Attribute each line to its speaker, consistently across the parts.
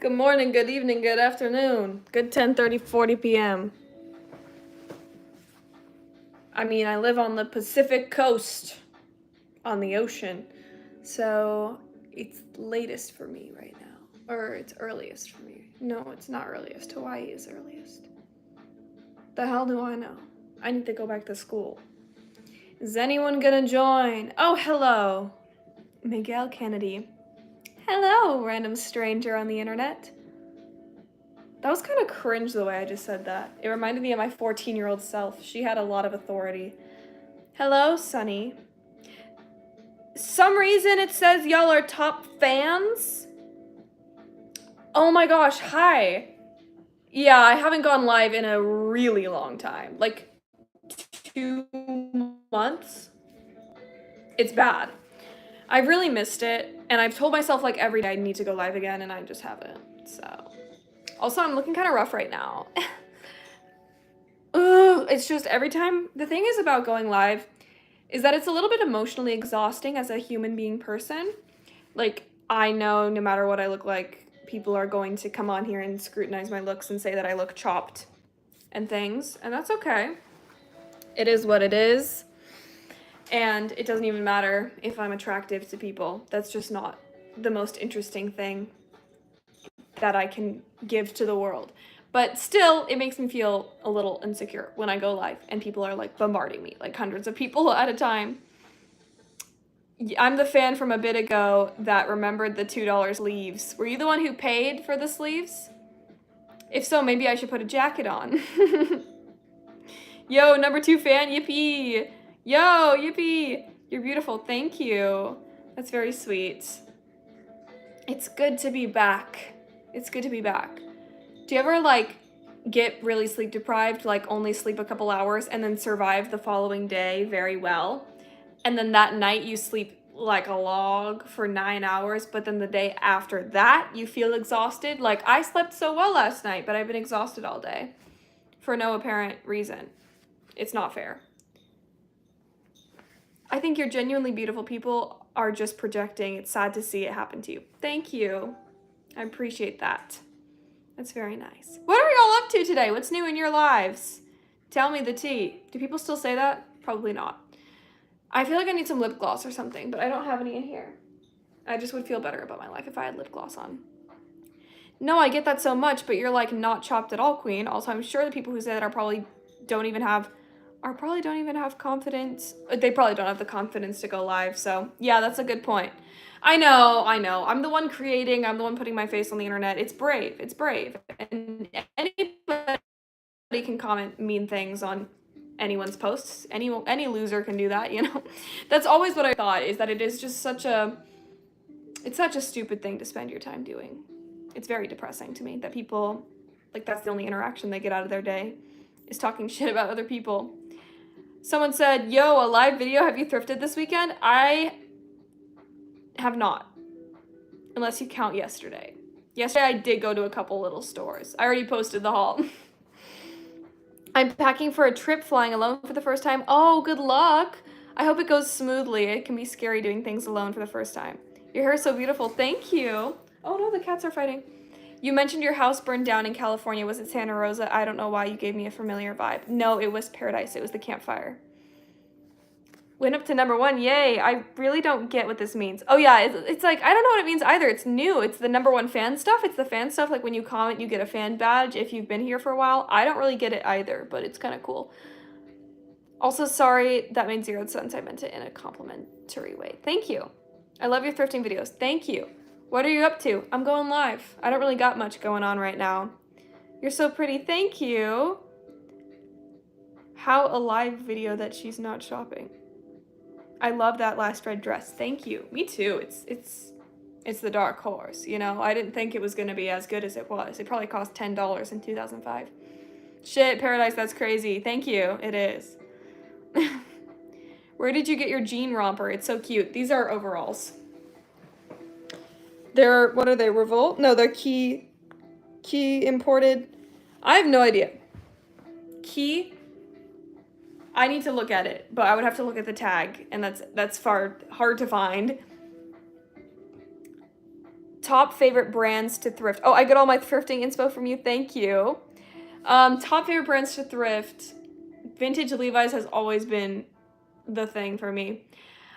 Speaker 1: Good morning, good evening, good afternoon, good 10:30, 40 p.m. I mean, I live on the Pacific coast, on the ocean, so it's latest for me right now. Or it's earliest for me. No, it's not earliest. Hawaii is earliest. The hell do I know? I need to go back to school. Is anyone gonna join? Oh, hello. Miguel Kennedy. Hello, random stranger on the internet. That was kind of cringe the way I just said that. It reminded me of my 14-year-old self. She had a lot of authority. Hello, Sunny. Some reason it says y'all are top fans? Oh my gosh, hi. Yeah, I haven't gone live in a really long time. Like 2 months. It's bad. I really missed it, and I've told myself like every day I need to go live again, and I just haven't. So, also I'm looking kind of rough right now. Ugh, it's just every time. The thing is about going live is that it's a little bit emotionally exhausting as a human being person. Like, I know no matter what I look like, people are going to come on here and scrutinize my looks and say that I look chopped and things, and that's okay. It is what it is. And it doesn't even matter if I'm attractive to people. That's just not the most interesting thing that I can give to the world. But still, it makes me feel a little insecure when I go live and people are like bombarding me, like hundreds of people at a time. I'm the fan from a bit ago that remembered the $2 sleeves. Were you the one who paid for the sleeves? If so, maybe I should put a jacket on. Yo, number 2 fan, yippee. Yo, yippee. You're beautiful, thank you. That's very sweet. It's good to be back. It's good to be back. Do you ever like get really sleep deprived, like only sleep a couple hours and then survive the following day very well? And then that night you sleep like a log for 9 hours, but then the day after that you feel exhausted. Like, I slept so well last night, but I've been exhausted all day for no apparent reason. It's not fair. I think you're genuinely beautiful. People are just projecting. It's sad to see it happen to you. Thank you. I appreciate that. That's very nice. What are y'all up to today? What's new in your lives? Tell me the tea. Do people still say that? Probably not. I feel like I need some lip gloss or something, but I don't have any in here. I just would feel better about my life if I had lip gloss on. No, I get that so much, but you're like not chopped at all, queen. Also, I'm sure the people who say that probably don't even have confidence. They probably don't have the confidence to go live. So yeah, that's a good point. I know. I'm the one creating, I'm the one putting my face on the internet. It's brave. And anybody can comment mean things on anyone's posts. Any loser can do that, you know? That's always what I thought, is that it is just such a stupid thing to spend your time doing. It's very depressing to me that people, like, that's the only interaction they get out of their day, is talking shit about other people. Someone said, yo, a live video, have you thrifted this weekend? I have not, unless you count yesterday. Yesterday I did go to a couple little stores. I already posted the haul. I'm packing for a trip, flying alone for the first time. Oh, good luck. I hope it goes smoothly. It can be scary doing things alone for the first time. Your hair is so beautiful. Thank you. Oh no, the cats are fighting. You mentioned your house burned down in California. Was it Santa Rosa? I don't know why you gave me a familiar vibe. No, it was Paradise. It was the campfire. Went up to number 1. Yay. I really don't get what this means. Oh yeah, it's like, I don't know what it means either. It's new. It's the number 1 fan stuff. It's the fan stuff. Like when you comment, you get a fan badge if you've been here for a while. I don't really get it either, but it's kind of cool. Also, sorry, that made 0 sense. I meant it in a complimentary way. Thank you. I love your thrifting videos. Thank you. What are you up to? I'm going live. I don't really got much going on right now. You're so pretty. Thank you. How a live video that she's not shopping. I love that last red dress. Thank you. Me too. It's the dark horse, you know? I didn't think it was going to be as good as it was. It probably cost $10 in 2005. Shit, Paradise, that's crazy. Thank you. It is. Where did you get your jean romper? It's so cute. These are overalls. They're, what are they, Revolt? No, they're Key imported. I have no idea. Key? I need to look at it, but I would have to look at the tag, and that's hard to find. Top favorite brands to thrift. Oh, I get all my thrifting inspo from you. Thank you. Top favorite brands to thrift. Vintage Levi's has always been the thing for me.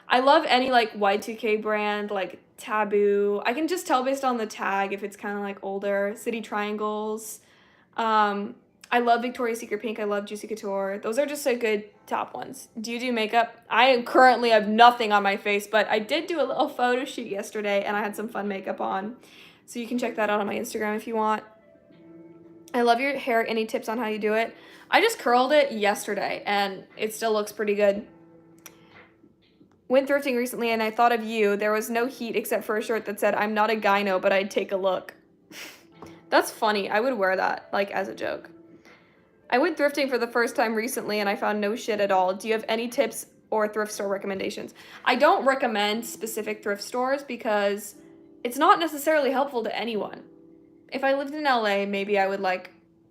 Speaker 1: I love any like Y2K brand, like Taboo. I can just tell based on the tag if it's kind of like older. City Triangles. I love Victoria's Secret Pink. I love Juicy Couture. Those are just a good top ones. Do you do makeup? I currently have nothing on my face, but I did do a little photo shoot yesterday and I had some fun makeup on. So you can check that out on my Instagram if you want. I love your hair. Any tips on how you do it? I just curled it yesterday and it still looks pretty good. Went thrifting recently and I thought of you. There was no heat except for a shirt that said, "I'm not a gyno, but I'd take a look." That's funny. I would wear that, like, as a joke. I went thrifting for the first time recently and I found no shit at all. Do you have any tips or thrift store recommendations? I don't recommend specific thrift stores because it's not necessarily helpful to anyone. If I lived in LA, maybe I would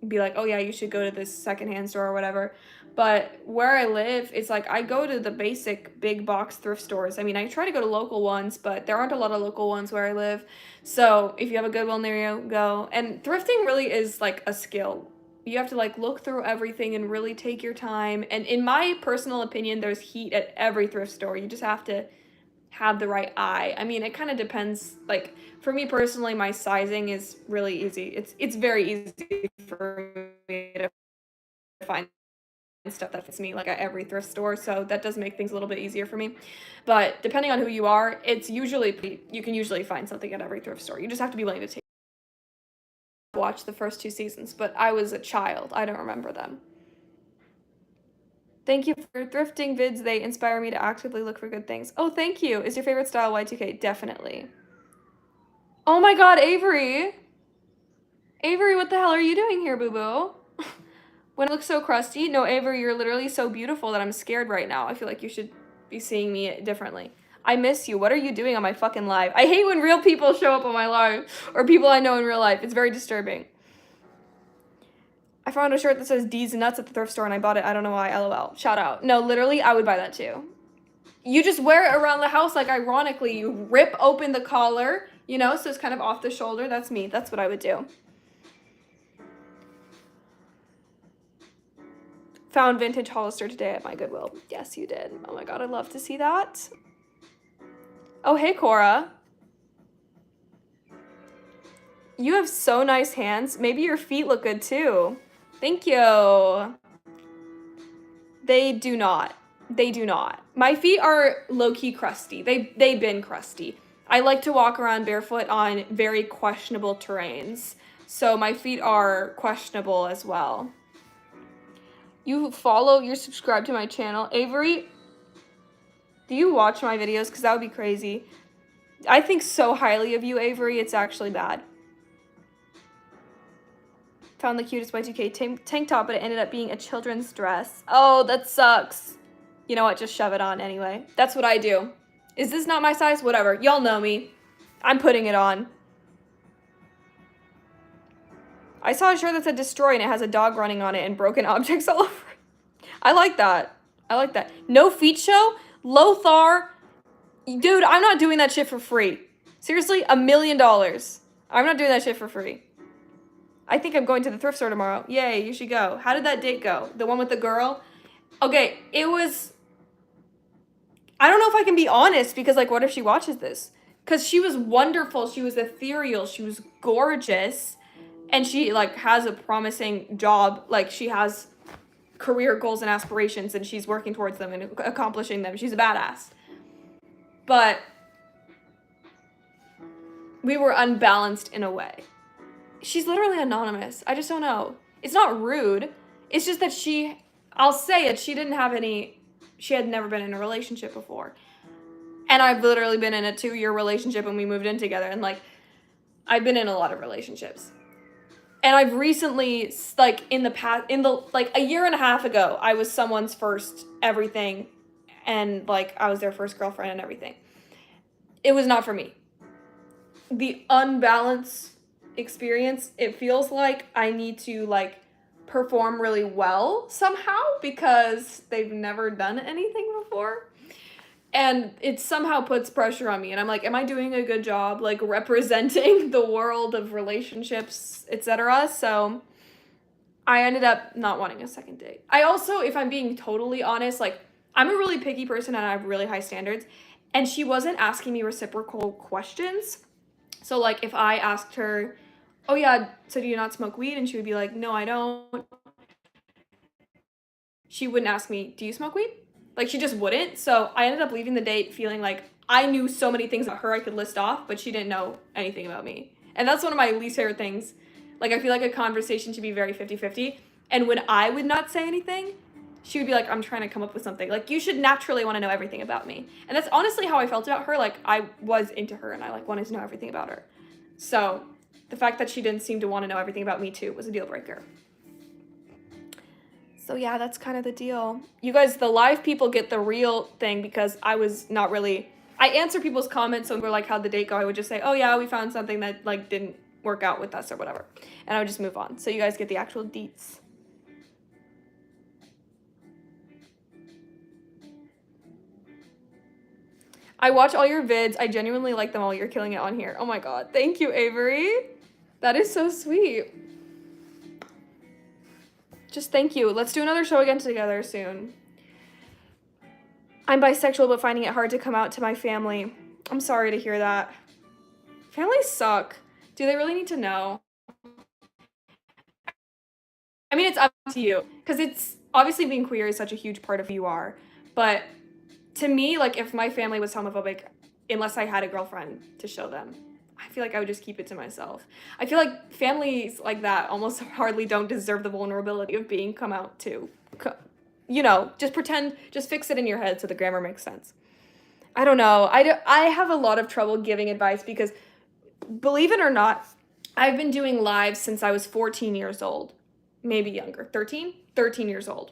Speaker 1: be like, oh yeah, you should go to this secondhand store or whatever. But where I live, it's like I go to the basic big box thrift stores. I mean, I try to go to local ones, but there aren't a lot of local ones where I live. So if you have a good one near you, go. And thrifting really is like a skill. You have to like look through everything and really take your time. And in my personal opinion, there's heat at every thrift store. You just have to have the right eye. I mean, it kind of depends. Like for me personally, my sizing is really easy. It's very easy for me to find stuff that fits me like at every thrift store, so that does make things a little bit easier for me. But depending on who you are, you can usually find something at every thrift store. You just have to be willing to watch the first 2 seasons, but I was a child. I don't remember them. Thank you for thrifting vids. They inspire me to actively look for good things. Oh, thank you. Is your favorite style Y2K? Definitely. Oh my god, Avery! Avery, what the hell are you doing here, boo-boo? When it looks so crusty? No, Avery, you're literally so beautiful that I'm scared right now. I feel like you should be seeing me differently. I miss you. What are you doing on my fucking live? I hate when real people show up on my live, or people I know in real life. It's very disturbing. I found a shirt that says D's nuts at the thrift store and I bought it. I don't know why. LOL. Shout out. No, literally, I would buy that too. You just wear it around the house, like, ironically. You rip open the collar, you know, so it's kind of off the shoulder. That's me. That's what I would do. Found vintage Hollister today at my Goodwill. Yes, you did. Oh my god, I'd love to see that. Oh, hey, Cora. You have so nice hands. Maybe your feet look good too. Thank you. They do not. They do not. My feet are low-key crusty. They've been crusty. I like to walk around barefoot on very questionable terrains. So my feet are questionable as well. You're subscribed to my channel. Avery, do you watch my videos? Because that would be crazy. I think so highly of you, Avery. It's actually bad. Found the cutest Y2K tank top, but it ended up being a children's dress. Oh, that sucks. You know what? Just shove it on anyway. That's what I do. Is this not my size? Whatever. Y'all know me. I'm putting it on. I saw a shirt that said destroy and it has a dog running on it and broken objects all over it. I like that. I like that. No feet show? Lothar? Dude, I'm not doing that shit for free. Seriously, $1 million. I'm not doing that shit for free. I think I'm going to the thrift store tomorrow. Yay, you should go. How did that date go? The one with the girl? Okay, it was... I don't know if I can be honest because, like, what if she watches this? Because she was wonderful. She was ethereal. She was gorgeous. And she, like, has a promising job. Like, she has career goals and aspirations, and she's working towards them and accomplishing them. She's a badass. But we were unbalanced in a way. She's literally anonymous. I just don't know. It's not rude. It's just that I'll say it, she had never been in a relationship before. And I've literally been in a 2-year relationship and we moved in together. And, like, I've been in a lot of relationships. And I've recently, like, a year and a half ago, I was someone's first everything. And, like, I was their first girlfriend and everything. It was not for me. The unbalanced experience, it feels like I need to, like, perform really well somehow because they've never done anything before. And it somehow puts pressure on me, and I'm like, am I doing a good job, like, representing the world of relationships, etc.? So I ended up not wanting a second date. I also, if I'm being totally honest, like, I'm a really picky person and I have really high standards, and she wasn't asking me reciprocal questions. So, like, if I asked her, oh yeah, so do you not smoke weed? And she would be like, no, I don't. She wouldn't ask me, do you smoke weed? Like, she just wouldn't. So I ended up leaving the date feeling like I knew so many things about her I could list off, but she didn't know anything about me. And that's one of my least favorite things. Like, I feel like a conversation should be very 50-50. And when I would not say anything, she would be like, I'm trying to come up with something. Like, you should naturally want to know everything about me. And that's honestly how I felt about her. Like, I was into her and I, like, wanted to know everything about her. So the fact that she didn't seem to want to know everything about me too was a deal breaker. So yeah, that's kind of the deal. You guys, the live people get the real thing because I was not really, I answer people's comments, so we're like, how'd the date go? I would just say, oh yeah, we found something that like didn't work out with us or whatever. And I would just move on. So you guys get the actual deets. I watch all your vids. I genuinely like them all. You're killing it on here. Oh my God. Thank you, Avery. That is so sweet. Just thank you. Let's do another show again together soon. I'm bisexual, but finding it hard to come out to my family. I'm sorry to hear that. Families suck. Do they really need to know? I mean, it's up to you. Because it's, obviously being queer is such a huge part of who you are. But to me, like, if my family was homophobic, unless I had a girlfriend to show them, I feel like I would just keep it to myself. I feel like families like that almost hardly don't deserve the vulnerability of being come out to. You know, just pretend, just fix it in your head so the grammar makes sense. I don't know. I have a lot of trouble giving advice because, believe it or not, I've been doing lives since I was 14 years old. Maybe younger. 13 years old.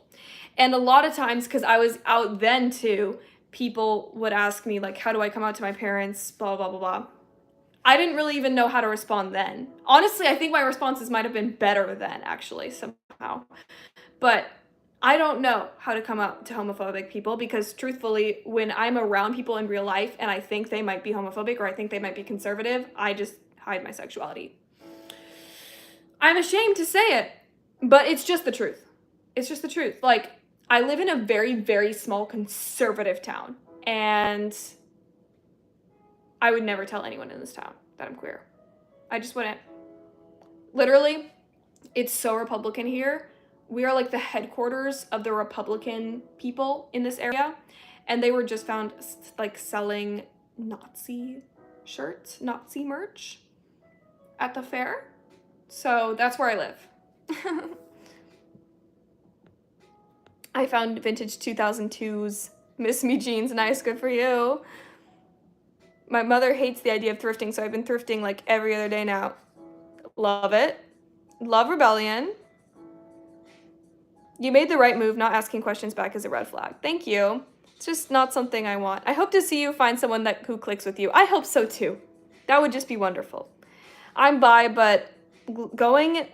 Speaker 1: And a lot of times, because I was out then too, people would ask me, like, how do I come out to my parents, blah, blah, blah, blah. I didn't really even know how to respond then. Honestly, I think my responses might have been better then, actually, somehow. But I don't know how to come out to homophobic people because, truthfully, when I'm around people in real life and I think they might be homophobic or I think they might be conservative, I just hide my sexuality. I'm ashamed to say it, but it's just the truth. It's just the truth. Like, I live in a very, very small conservative town, and I would never tell anyone in this town that I'm queer. I just wouldn't. Literally, it's so Republican here. We are like the headquarters of the Republican people in this area, and they were just found like selling Nazi shirts, Nazi merch at the fair. So that's where I live. I found vintage 2002s Miss Me jeans. Nice, good for you. My mother hates the idea of thrifting, so I've been thrifting like every other day now. Love it. Love rebellion. You made the right move. Not asking questions back is a red flag. Thank you. It's just not something I want. I hope to see you find someone who clicks with you. I hope so too. That would just be wonderful. I'm bi, but going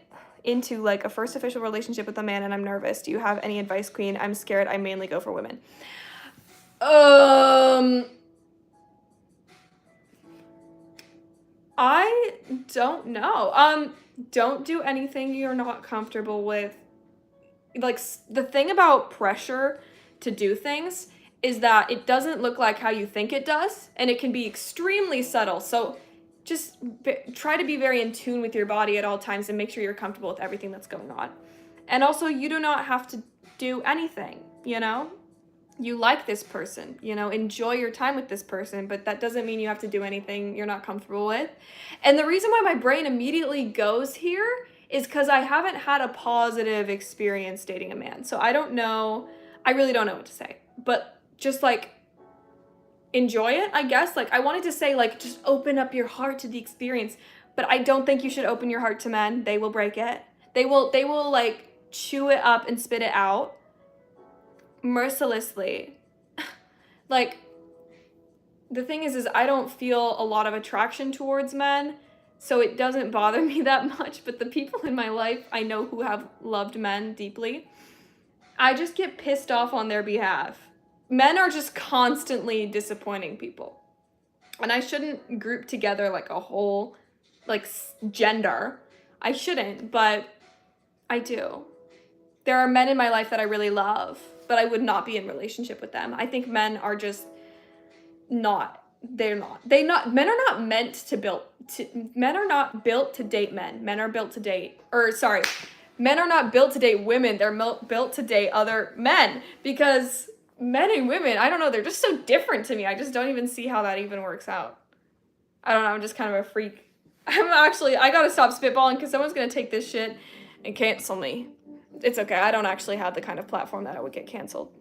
Speaker 1: into like a first official relationship with a man and I'm nervous. Do you have any advice, Queen? I'm scared. I mainly go for women. I don't know. Don't do anything you're not comfortable with. Like, the thing about pressure to do things is that it doesn't look like how you think it does, and it can be extremely subtle. So just try to be very in tune with your body at all times and make sure you're comfortable with everything that's going on. And also, you do not have to do anything, you know? You like this person, you know, enjoy your time with this person, but that doesn't mean you have to do anything you're not comfortable with. And the reason why my brain immediately goes here is because I haven't had a positive experience dating a man. So I don't know, I really don't know what to say. But just like, enjoy it, I guess. Like, I wanted to say, like, just open up your heart to the experience. But I don't think you should open your heart to men. They will break it. They will like, chew it up and spit it out mercilessly. Like, the thing is I don't feel a lot of attraction towards men, so it doesn't bother me that much. But the people in my life I know who have loved men deeply, I just get pissed off on their behalf. Men are just constantly disappointing people. And I shouldn't group together like a whole, like, gender. I shouldn't, but I do. There are men in my life that I really love, but I would not be in relationship with them. I think men are just not. Men are not meant to men are not built to date men. Men are built to date, men are not built to date women. They're built to date other men, because men and women, I don't know, they're just so different to me. I just don't even see how that even works out. I don't know, I'm just kind of a freak. I gotta stop spitballing because someone's gonna take this shit and cancel me. It's okay, I don't actually have the kind of platform that I would get canceled.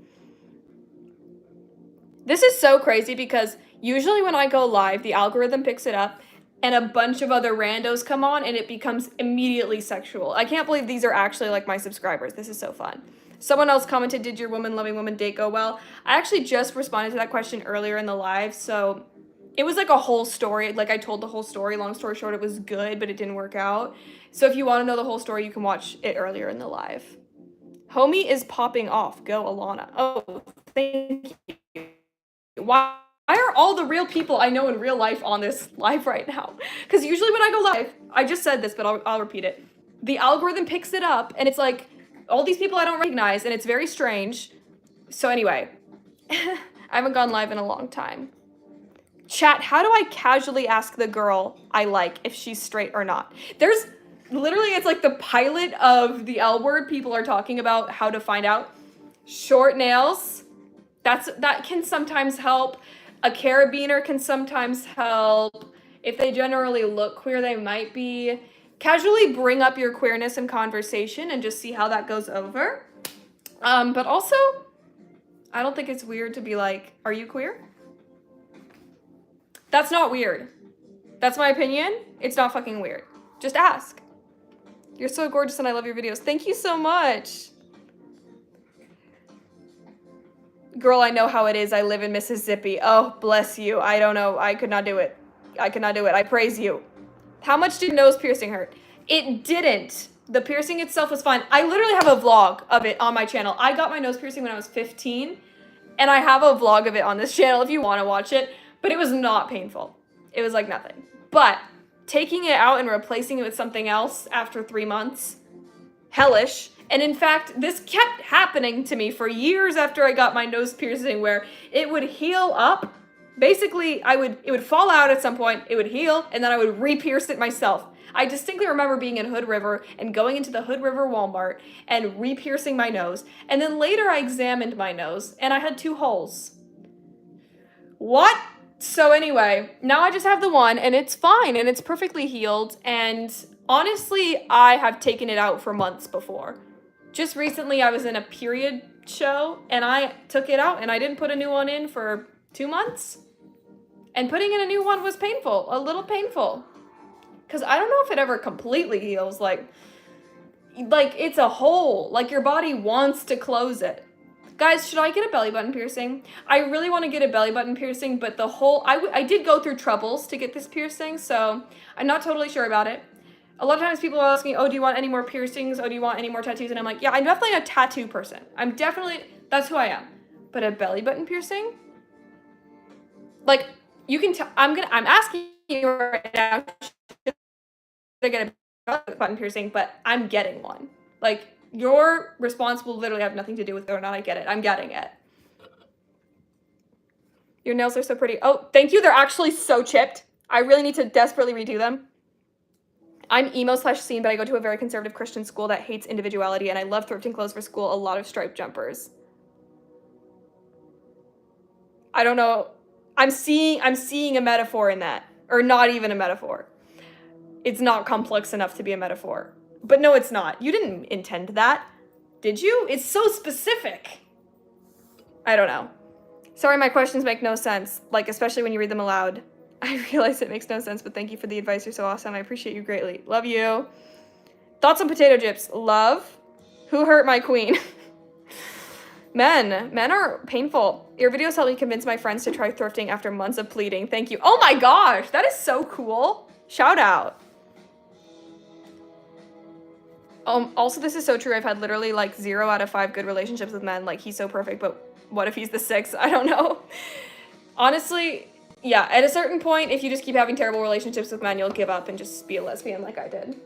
Speaker 1: This is so crazy because usually when I go live, the algorithm picks it up and a bunch of other randos come on and it becomes immediately sexual. I can't believe these are actually like my subscribers. This is so fun. Someone else commented, did your woman-loving woman date go well? I actually just responded to that question earlier in the live, so it was like a whole story. Like, I told the whole story. Long story short, it was good, but it didn't work out. So if you want to know the whole story, you can watch it earlier in the live. Homie is popping off. Go, Alana. Oh, thank you. Why are all the real people I know in real life on this live right now? Because usually when I go live, I just said this, but I'll repeat it. The algorithm picks it up, and it's like all these people I don't recognize, and it's very strange. So anyway, I haven't gone live in a long time. Chat, how do I casually ask the girl I like if she's straight or not? There's literally, it's like the pilot of the L Word. People are talking about how to find out. Short nails. That can sometimes help. A carabiner can sometimes help. If they generally look queer, they might be. Casually bring up your queerness in conversation and just see how that goes over. But also, I don't think it's weird to be like, are you queer? That's not weird. That's my opinion. It's not fucking weird. Just ask. You're so gorgeous and I love your videos. Thank you so much. Girl, I know how it is. I live in Mississippi. Oh, bless you. I don't know. I could not do it. I could not do it. I praise you. How much did nose piercing hurt? It didn't. The piercing itself was fine. I literally have a vlog of it on my channel. I got my nose piercing when I was 15, and I have a vlog of it on this channel if you want to watch it, but it was not painful. It was like nothing. But taking it out and replacing it with something else after 3 months, hellish. And in fact, this kept happening to me for years after I got my nose piercing, where it would heal up. Basically, it would fall out at some point, it would heal, and then I would re-pierce it myself. I distinctly remember being in Hood River and going into the Hood River Walmart and re-piercing my nose. And then later I examined my nose and I had 2 holes. What? So anyway, now I just have the one and it's fine and it's perfectly healed. And honestly, I have taken it out for months before. Just recently I was in a period show and I took it out and I didn't put a new one in for 2 months. And putting in a new one was painful, a little painful. Because I don't know if it ever completely heals, like it's a hole, like your body wants to close it. Guys, should I get a belly button piercing? I really want to get a belly button piercing, but I did go through troubles to get this piercing, so I'm not totally sure about it. A lot of times people are asking, oh, do you want any more piercings? Oh, do you want any more tattoos? And I'm like, yeah, I'm definitely a tattoo person. That's who I am. But a belly button piercing? Like, you can tell, I'm asking you right now, to get a belly button piercing, but I'm getting one. Like, your response will literally have nothing to do with whether or not I get it. I'm getting it. Your nails are so pretty. Oh, thank you. They're actually so chipped. I really need to desperately redo them. I'm emo/scene, but I go to a very conservative Christian school that hates individuality, and I love thrifting clothes for school. A lot of striped jumpers. I don't know. I'm seeing a metaphor in that, or not even a metaphor. It's not complex enough to be a metaphor. But no, it's not. You didn't intend that, did you? It's so specific. I don't know. Sorry, my questions make no sense, like, especially when you read them aloud. I realize it makes no sense, but thank you for the advice. You're so awesome. I appreciate you greatly. Love you. Thoughts on potato chips? Love. Who hurt my queen? Men are painful. Your videos helped me convince my friends to try thrifting after months of pleading. Thank you. Oh my gosh, that is so cool. Shout out. Also, this is so true. I've had literally like 0 out of 5 good relationships with men. Like, he's so perfect, but what if he's the 6th? I don't know. Honestly, yeah, at a certain point, if you just keep having terrible relationships with men, you'll give up and just be a lesbian like I did.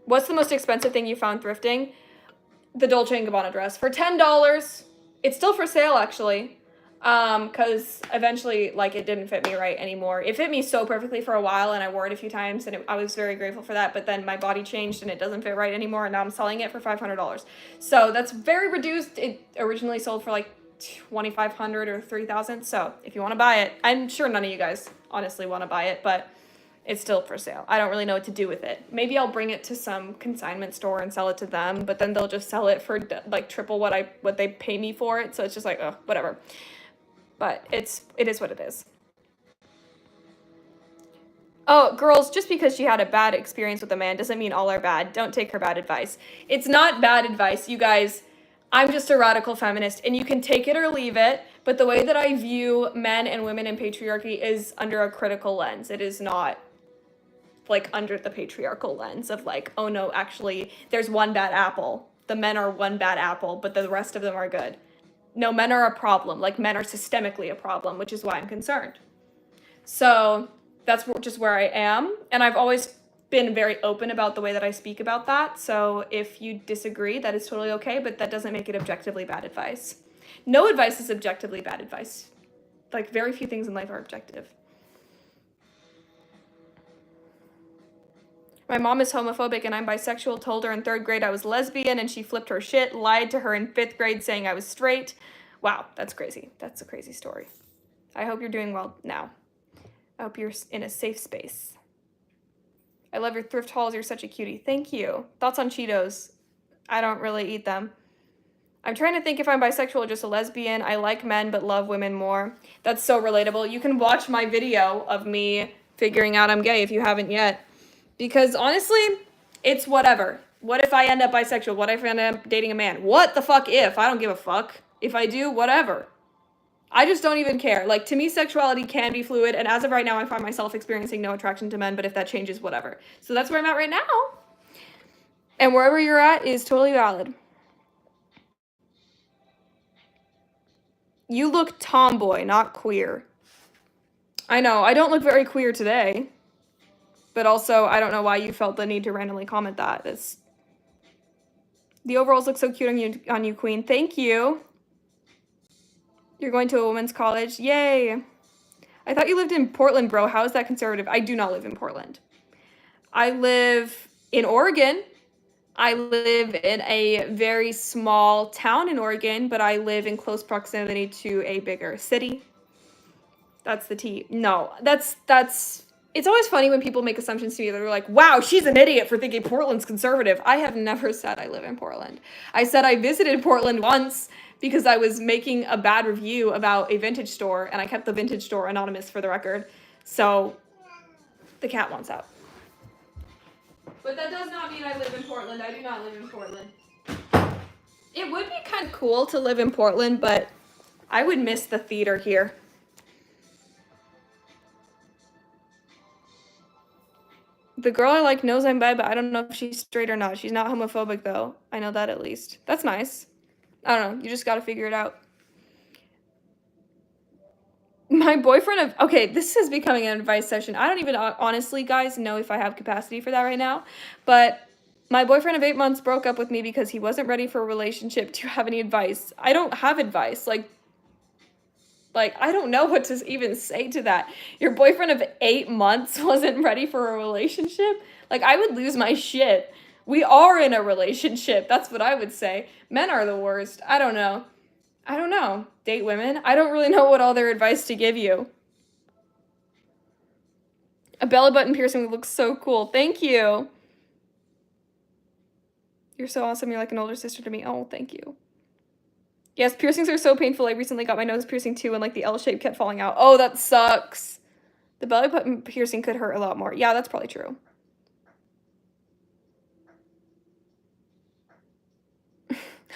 Speaker 1: What's the most expensive thing you found thrifting? The Dolce & Gabbana dress for $10. It's still for sale, actually. Because eventually, like, it didn't fit me right anymore. It fit me so perfectly for a while, and I wore it a few times, and I was very grateful for that, but then my body changed, and it doesn't fit right anymore, and now I'm selling it for $500. So that's very reduced. It originally sold for, like, $2,500 or $3,000, so if you want to buy it, I'm sure none of you guys honestly want to buy it, but it's still for sale. I don't really know what to do with it. Maybe I'll bring it to some consignment store and sell it to them, but then they'll just sell it for, like, triple what they pay me for it, so it's just like, whatever. But it is what it is. Oh, girls, just because she had a bad experience with a man doesn't mean all are bad. Don't take her bad advice. It's not bad advice, you guys. I'm just a radical feminist, and you can take it or leave it, but the way that I view men and women in patriarchy is under a critical lens. It is not, like, under the patriarchal lens of, like, oh no, actually, there's one bad apple. The men are one bad apple, but the rest of them are good. No, men are a problem. Like, men are systemically a problem, which is why I'm concerned. So that's just where I am. And I've always been very open about the way that I speak about that. So if you disagree, that is totally okay, but that doesn't make it objectively bad advice. No advice is objectively bad advice. Like, very few things in life are objective. My mom is homophobic and I'm bisexual, told her in 3rd grade I was lesbian and she flipped her shit, lied to her in 5th grade saying I was straight. Wow, that's crazy. That's a crazy story. I hope you're doing well now. I hope you're in a safe space. I love your thrift hauls. You're such a cutie. Thank you. Thoughts on Cheetos? I don't really eat them. I'm trying to think if I'm bisexual or just a lesbian. I like men but love women more. That's so relatable. You can watch my video of me figuring out I'm gay if you haven't yet. Because honestly, it's whatever. What if I end up bisexual? What if I end up dating a man? What the fuck if? I don't give a fuck. If I do, whatever. I just don't even care. Like, to me, sexuality can be fluid, and as of right now, I find myself experiencing no attraction to men, but if that changes, whatever. So that's where I'm at right now. And wherever you're at is totally valid. You look tomboy, not queer. I know, I don't look very queer today. But also, I don't know why you felt the need to randomly comment that. The overalls look so cute on you, queen. Thank you. You're going to a women's college. Yay. I thought you lived in Portland, bro. How is that conservative? I do not live in Portland. I live in Oregon. I live in a very small town in Oregon, but I live in close proximity to a bigger city. That's the tea. No, that's... It's always funny when people make assumptions to me. They're like, wow, she's an idiot for thinking Portland's conservative. I have never said I live in Portland. I said I visited Portland once because I was making a bad review about a vintage store, and I kept the vintage store anonymous for the record. So the cat wants out. But that does not mean I live in Portland. I do not live in Portland. It would be kind of cool to live in Portland, but I would miss the theater here. The girl I like knows I'm bi, but I don't know if she's straight or not. She's not homophobic, though. I know that at least. That's nice. I don't know. You just gotta figure it out. My boyfriend okay, this is becoming an advice session. I don't even honestly, guys, know if I have capacity for that right now. But my boyfriend of 8 months broke up with me because he wasn't ready for a relationship. Do you have any advice? I don't have advice. Like, I don't know what to even say to that. Your boyfriend of 8 months wasn't ready for a relationship? Like, I would lose my shit. We are in a relationship. That's what I would say. Men are the worst. I don't know. Date women? I don't really know what all their advice to give you. A belly button piercing looks so cool. Thank you. You're so awesome. You're like an older sister to me. Oh, thank you. Yes, piercings are so painful. I recently got my nose piercing too, and like the L shape kept falling out. Oh, that sucks. The belly button piercing could hurt a lot more. Yeah, that's probably true.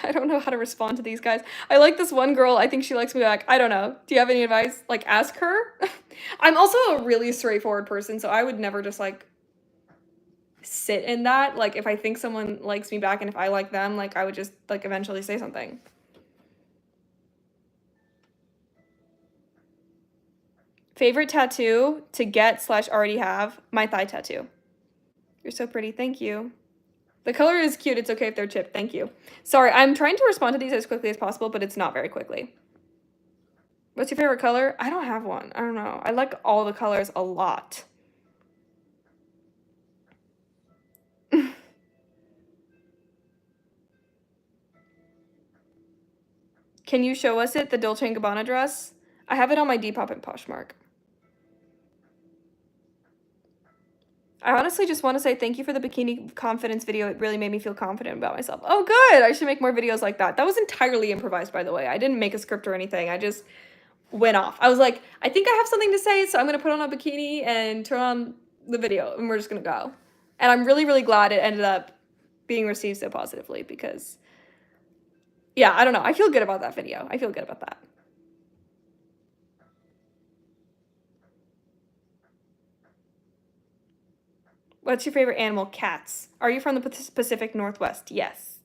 Speaker 1: I don't know how to respond to these guys. I like this one girl. I think she likes me back. I don't know. Do you have any advice? Like, ask her. I'm also a really straightforward person, so I would never just like sit in that. Like, if I think someone likes me back and if I like them, like, I would just, like, eventually say something. Favorite tattoo to get / already have? My thigh tattoo. You're so pretty. Thank you. The color is cute. It's okay if they're chipped. Thank you. Sorry, I'm trying to respond to these as quickly as possible, but it's not very quickly. What's your favorite color? I don't have one. I don't know. I like all the colors a lot. Can you show us it, the Dolce & Gabbana dress? I have it on my Depop and Poshmark. I honestly just want to say thank you for the bikini confidence video. It really made me feel confident about myself. Oh, good. I should make more videos like that. That was entirely improvised, by the way. I didn't make a script or anything. I just went off. I was like, I think I have something to say, so I'm going to put on a bikini and turn on the video, and we're just going to go. And I'm really, really glad it ended up being received so positively because, yeah, I don't know. I feel good about that video. I feel good about that. What's your favorite animal? Cats. Are you from the Pacific Northwest? Yes.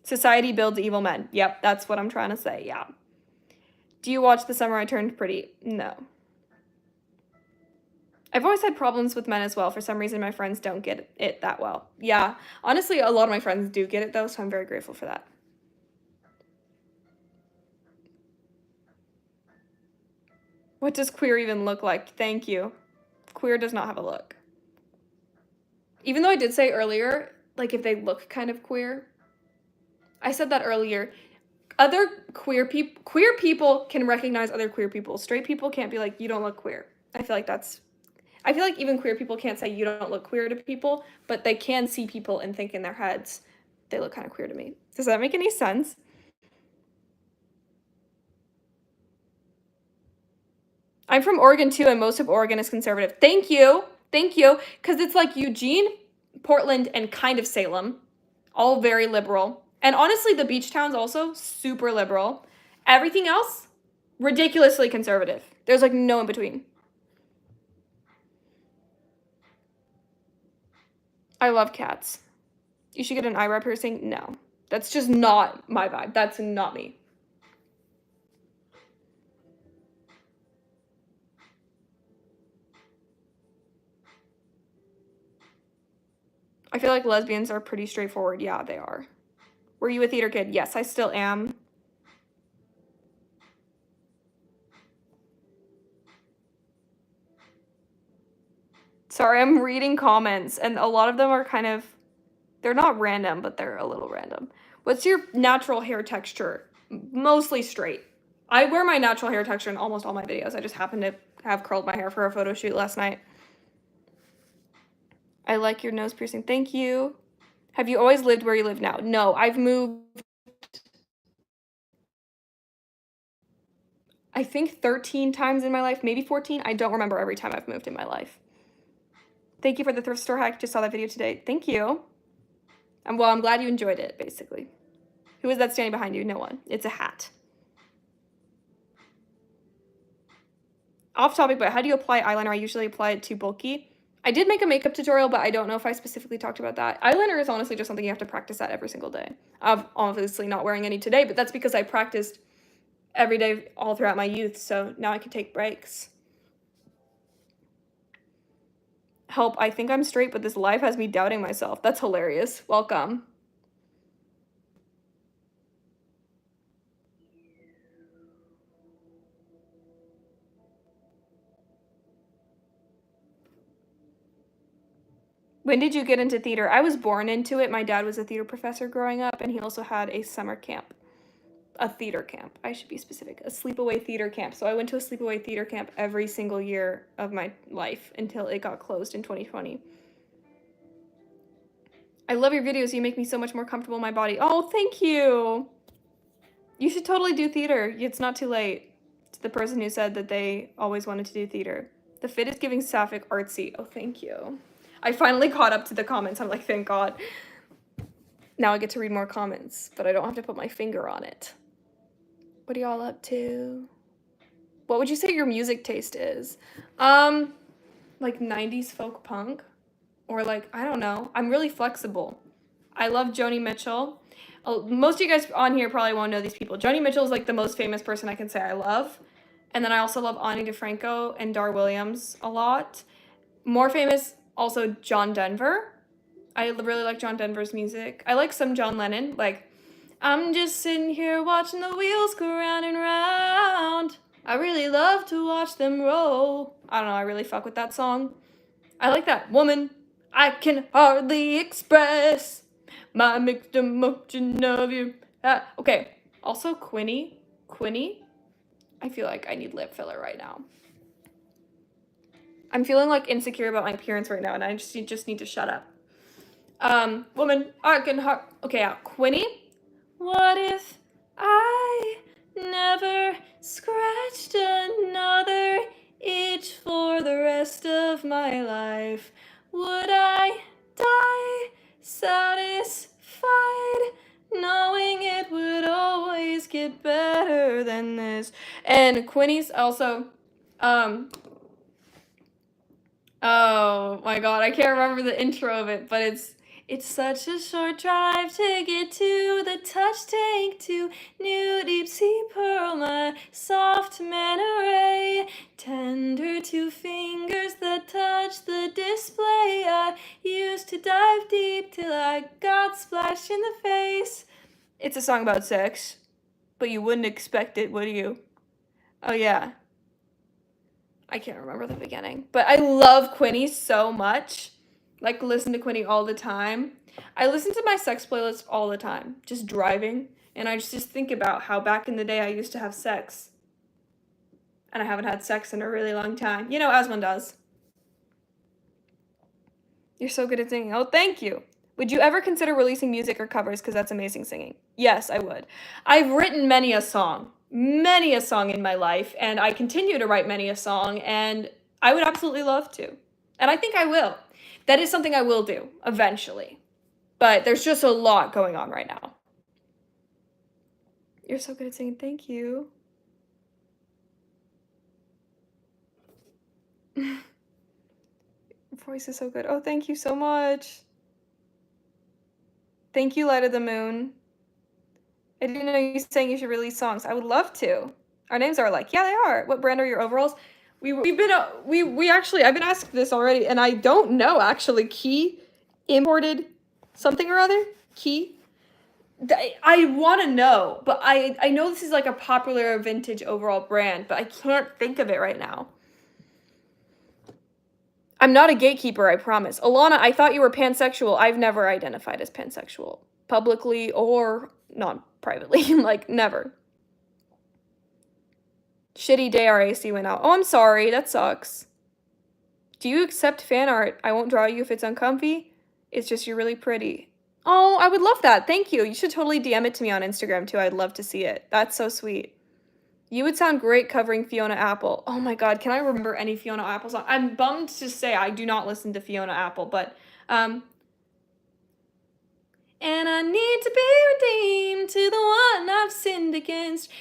Speaker 1: Society builds evil men. Yep, that's what I'm trying to say, yeah. Do you watch The Summer I Turned Pretty? No. I've always had problems with men as well. For some reason, my friends don't get it that well. Yeah, honestly, a lot of my friends do get it, though, so I'm very grateful for that. What does queer even look like? Thank you. Queer does not have a look. Even though I did say earlier, like, if they look kind of queer. I said that earlier. Other queer people can recognize other queer people. Straight people can't be like, you don't look queer. I feel like even queer people can't say you don't look queer to people, but they can see people and think in their heads, they look kind of queer to me. Does that make any sense? I'm from Oregon too, and most of Oregon is conservative. Thank you. Thank you. Because it's like Eugene, Portland, and kind of Salem. All very liberal. And honestly, the beach towns also super liberal. Everything else, ridiculously conservative. There's like no in between. I love cats. You should get an eyebrow piercing? No. That's just not my vibe. That's not me. I feel like lesbians are pretty straightforward. Yeah, they are. Were you a theater kid? Yes, I still am. Sorry, I'm reading comments, and a lot of them are kind of, they're not random, but they're a little random. What's your natural hair texture? Mostly straight. I wear my natural hair texture in almost all my videos. I just happened to have curled my hair for a photo shoot last night. I like your nose piercing. Thank you. Have you always lived where you live now? No, I've moved, I think 13 times in my life, maybe 14. I don't remember every time I've moved in my life. Thank you for the thrift store hack. Just saw that video today. Thank you. Well, I'm glad you enjoyed it, basically. Who is that standing behind you? No one. It's a hat. Off topic, but how do you apply eyeliner? I usually apply it too bulky. I did make a makeup tutorial, but I don't know if I specifically talked about that. Eyeliner is honestly just something you have to practice at every single day. I'm obviously not wearing any today, but that's because I practiced every day all throughout my youth, so now I can take breaks. Help, I think I'm straight, but this life has me doubting myself. That's hilarious. Welcome. When did you get into theater? I was born into it. My dad was a theater professor growing up, and he also had a summer camp. A theater camp. I should be specific. A sleepaway theater camp. So I went to a sleepaway theater camp every single year of my life until it got closed in 2020. I love your videos. You make me so much more comfortable in my body. Oh, thank you. You should totally do theater. It's not too late. To the person who said that they always wanted to do theater. The fit is giving sapphic artsy. Oh, thank you. I finally caught up to the comments. I'm like, thank God. Now I get to read more comments, but I don't have to put my finger on it. What are y'all up to? What would you say your music taste is? Like 90s folk punk. Or like, I don't know. I'm really flexible. I love Joni Mitchell. Most of you guys on here probably won't know these people. Joni Mitchell is like the most famous person I can say I love. And then I also love Ani DeFranco and Dar Williams a lot. More famous, also John Denver. I really like John Denver's music. I like some John Lennon, like, I'm just sitting here watching the wheels go round and round. I really love to watch them roll. I don't know, I really fuck with that song. I like that. Woman, I can hardly express my mixed emotion of you. Okay, also Quinny. I feel like I need lip filler right now. I'm feeling like insecure about my appearance right now, and I just need to shut up. Woman, I can okay, Quinny. What if I never scratched another itch for the rest of my life? Would I die satisfied, knowing it would always get better than this? And Quinny's also, oh my god, I can't remember the intro of it, but it's such a short drive to get to the touch tank to new deep sea pearl, my soft manta ray. Tender two fingers that touch the display. I used to dive deep till I got splashed in the face. It's a song about sex, but you wouldn't expect it, would you? Oh yeah. I can't remember the beginning, but I love Quinny so much. Like, listen to Quinny all the time. I listen to my sex playlist all the time, just driving, and I just think about how back in the day I used to have sex. And I haven't had sex in a really long time. You know, as one does. You're so good at singing. Oh, thank you. Would you ever consider releasing music or covers? Because that's amazing singing. Yes, I would. I've written many a song in my life, and I continue to write many a song, and I would absolutely love to. And I think I will. That is something I will do eventually. But there's just a lot going on right now. You're so good at singing. Thank you. Your voice is so good. Oh, thank you so much. Thank you, Light of the Moon. I didn't know you saying you should release songs. I would love to. Our names are alike. Yeah, they are. What brand are your overalls? I've been asked this already, and I don't know actually. Key imported something or other. Key. I want to know, but I know this is like a popular vintage overall brand, but I can't think of it right now. I'm not a gatekeeper, I promise. Alana, I thought you were pansexual. I've never identified as pansexual, publicly or non-privately, like never. Shitty day our AC went out. Oh, I'm sorry, that sucks. Do you accept fan art? I won't draw you if it's uncomfy. It's just you're really pretty. Oh, I would love that. Thank you. You should totally DM it to me on Instagram too. I'd love to see it. That's so sweet. You would sound great covering Fiona Apple. Oh my god, can I remember any Fiona Apple song? I'm bummed to say I do not listen to Fiona Apple, but and I need to be redeemed to the one I've sinned against,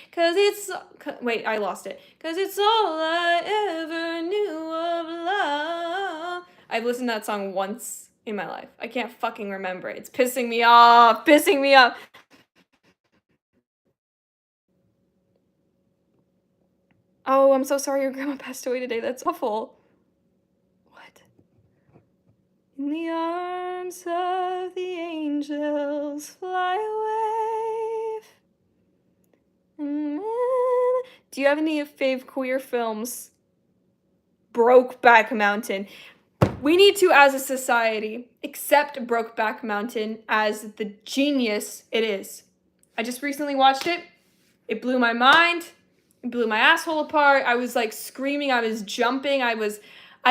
Speaker 1: wait, I lost it. 'Cause it's all I ever knew of love. I've listened to that song once in my life. I can't fucking remember it. It's pissing me off. Oh, I'm so sorry your grandma passed away today. That's awful. What? In the arms of the angels, fly away. Do you have any fave queer films? Brokeback Mountain. We need to, as a society, accept Brokeback Mountain as the genius it is. I just recently watched it. It blew my mind. It blew my asshole apart. I was like screaming. I was jumping. I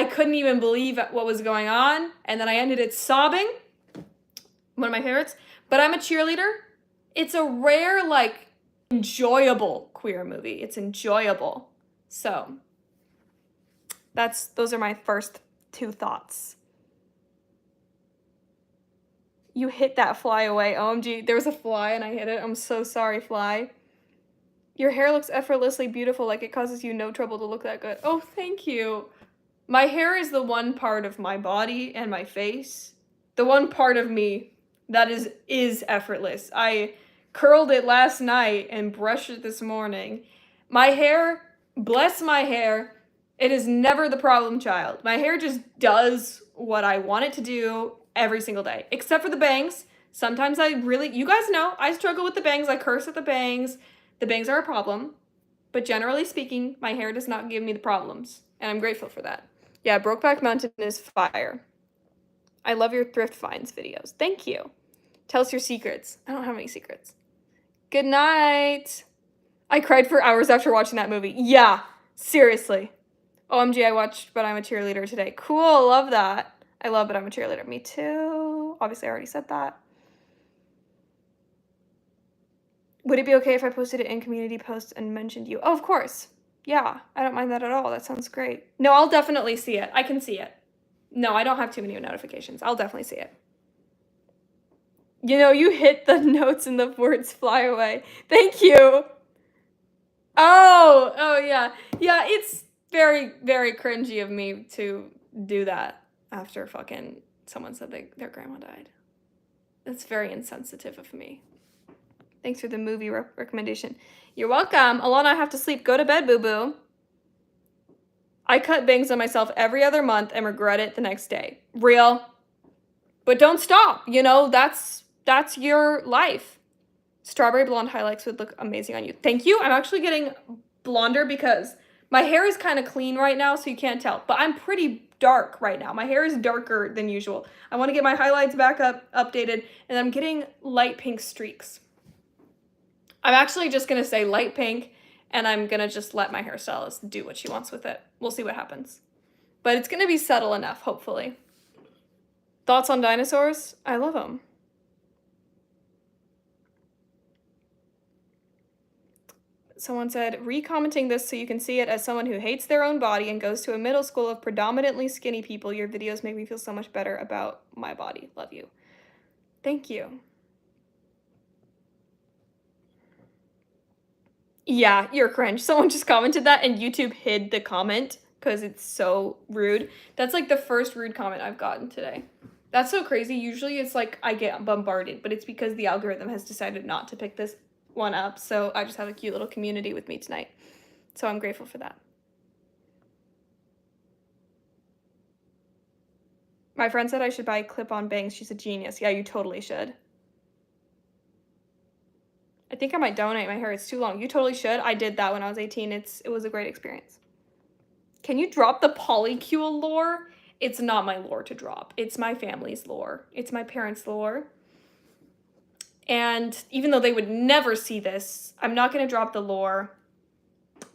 Speaker 1: couldn't even believe what was going on. And then I ended it sobbing. One of my favorites. But I'm a cheerleader. It's a rare, like, enjoyable queer movie. It's enjoyable. So, those are my first two thoughts. You hit that fly away. OMG, there was a fly and I hit it. I'm so sorry, fly. Your hair looks effortlessly beautiful, like it causes you no trouble to look that good. Oh, thank you. My hair is the one part of my body and my face, the one part of me that is effortless. I curled it last night and brushed it this morning. My hair, bless my hair, it is never the problem child. My hair just does what I want it to do every single day, except for the bangs. Sometimes you guys know, I struggle with the bangs. I curse at the bangs. The bangs are a problem. But generally speaking, my hair does not give me the problems. And I'm grateful for that. Yeah, Brokeback Mountain is fire. I love your thrift finds videos. Thank you. Tell us your secrets. I don't have any secrets. Good night. I cried for hours after watching that movie. Yeah, seriously. OMG, I watched But I'm a Cheerleader today. Cool, love that. I love But I'm a Cheerleader. Me too. Obviously, I already said that. Would it be okay if I posted it in community posts and mentioned you? Oh, of course. Yeah, I don't mind that at all. That sounds great. No, I'll definitely see it. I can see it. No, I don't have too many notifications. I'll definitely see it. You know, you hit the notes and the words fly away. Thank you. Oh, yeah. Yeah, it's very, very cringy of me to do that after fucking someone said their grandma died. That's very insensitive of me. Thanks for the movie recommendation. You're welcome. Alana, I have to sleep. Go to bed, boo-boo. I cut bangs on myself every other month and regret it the next day. Real. But don't stop. You know, that's your life. Strawberry blonde highlights would look amazing on you. Thank you. I'm actually getting blonder because my hair is kind of clean right now, so you can't tell. But I'm pretty dark right now. My hair is darker than usual. I want to get my highlights back updated, and I'm getting light pink streaks. I'm actually just going to say light pink, and I'm going to just let my hairstylist do what she wants with it. We'll see what happens. But it's going to be subtle enough, hopefully. Thoughts on dinosaurs? I love them. Someone said, re-commenting this so you can see it as someone who hates their own body and goes to a middle school of predominantly skinny people. Your videos make me feel so much better about my body. Love you. Thank you. Yeah, you're cringe. Someone just commented that and YouTube hid the comment because it's so rude. That's like the first rude comment I've gotten today. That's so crazy. Usually it's like I get bombarded, but it's because the algorithm has decided not to pick this one up. So I just have a cute little community with me tonight. So I'm grateful for that. My friend said I should buy clip-on bangs. She's a genius. Yeah, you totally should. I think I might donate my hair. It's too long. You totally should. I did that when I was 18. It was a great experience. Can you drop the polycule lore? It's not my lore to drop. It's my family's lore. It's my parents' lore. And even though they would never see this, I'm not going to drop the lore.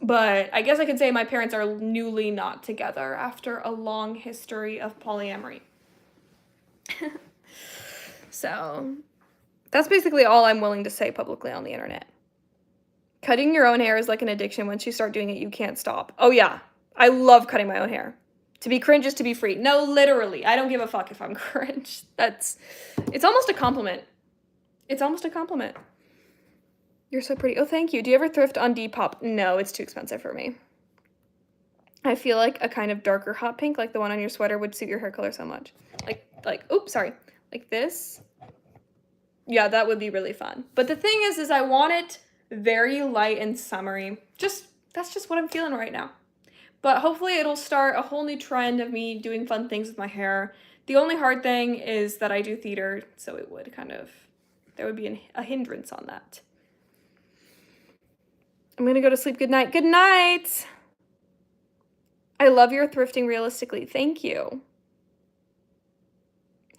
Speaker 1: But I guess I could say my parents are newly not together after a long history of polyamory. So that's basically all I'm willing to say publicly on the internet. Cutting your own hair is like an addiction. Once you start doing it, you can't stop. Oh yeah, I love cutting my own hair. To be cringe is to be free. No, literally, I don't give a fuck if I'm cringe. It's almost a compliment. It's almost a compliment. You're so pretty. Oh, thank you. Do you ever thrift on Depop? No, it's too expensive for me. I feel like a kind of darker hot pink, like the one on your sweater, would suit your hair color so much. Oops, sorry. Like this. Yeah, that would be really fun. But the thing is I want it very light and summery. That's just what I'm feeling right now. But hopefully it'll start a whole new trend of me doing fun things with my hair. The only hard thing is that I do theater, so it would there would be a hindrance on that. I'm gonna go to sleep. Good night. Good night! I love your thrifting realistically. Thank you.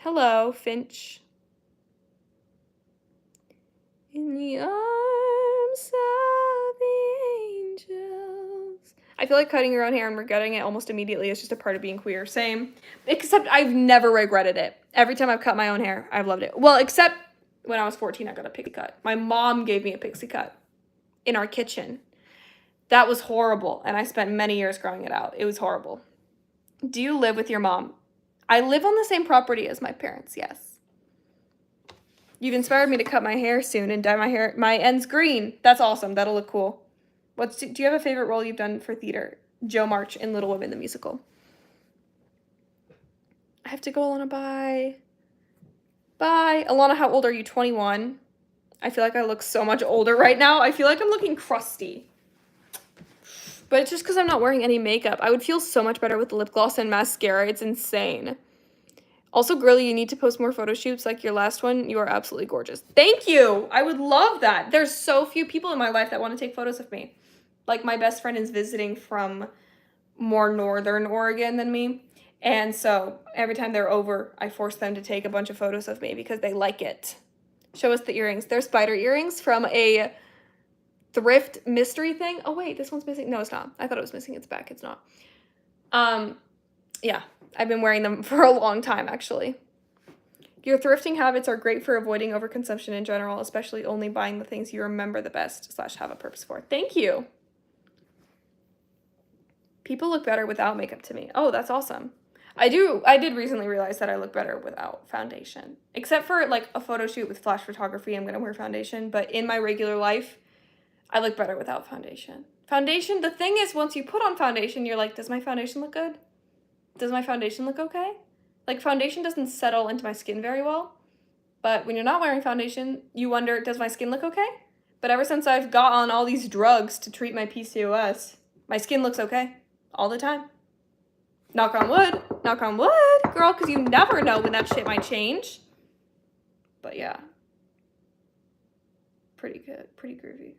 Speaker 1: Hello, Finch. In the arms of the angels. I feel like cutting your own hair and regretting it almost immediately is just a part of being queer. Same. Except I've never regretted it. Every time I've cut my own hair, I've loved it. Well, except when I was 14, I got a pixie cut. My mom gave me a pixie cut in our kitchen. That was horrible, and I spent many years growing it out. It was horrible. Do you live with your mom? I live on the same property as my parents, yes. You've inspired me to cut my hair soon and dye my ends green. That's awesome. That'll look cool. Do you have a favorite role you've done for theater? Jo March in Little Women the musical. I have to go, Alana. Bye. Bye. Alana, how old are you? 21. I feel like I look so much older right now. I feel like I'm looking crusty. But it's just because I'm not wearing any makeup. I would feel so much better with lip gloss and mascara. It's insane. Also, girly, you need to post more photo shoots like your last one. You are absolutely gorgeous. Thank you. I would love that. There's so few people in my life that want to take photos of me. Like, my best friend is visiting from more northern Oregon than me. And so every time they're over, I force them to take a bunch of photos of me because they like it. Show us the earrings. They're spider earrings from a thrift mystery thing. Oh, wait, this one's missing. No, it's not. I thought it was missing its back. It's not. Yeah, I've been wearing them for a long time, actually. Your thrifting habits are great for avoiding overconsumption in general, especially only buying the things you remember the best / have a purpose for. Thank you. People look better without makeup to me. Oh, that's awesome. I did recently realize that I look better without foundation. Except for like a photo shoot with flash photography, I'm going to wear foundation. But in my regular life, I look better without foundation. Foundation, the thing is, once you put on foundation, you're like, does my foundation look good? Does my foundation look okay? Like, foundation doesn't settle into my skin very well. But when you're not wearing foundation, you wonder, does my skin look okay? But ever since I've got on all these drugs to treat my PCOS, my skin looks okay. All the time. Knock on wood. Knock on wood, girl, because you never know when that shit might change. But yeah. Pretty good. Pretty groovy.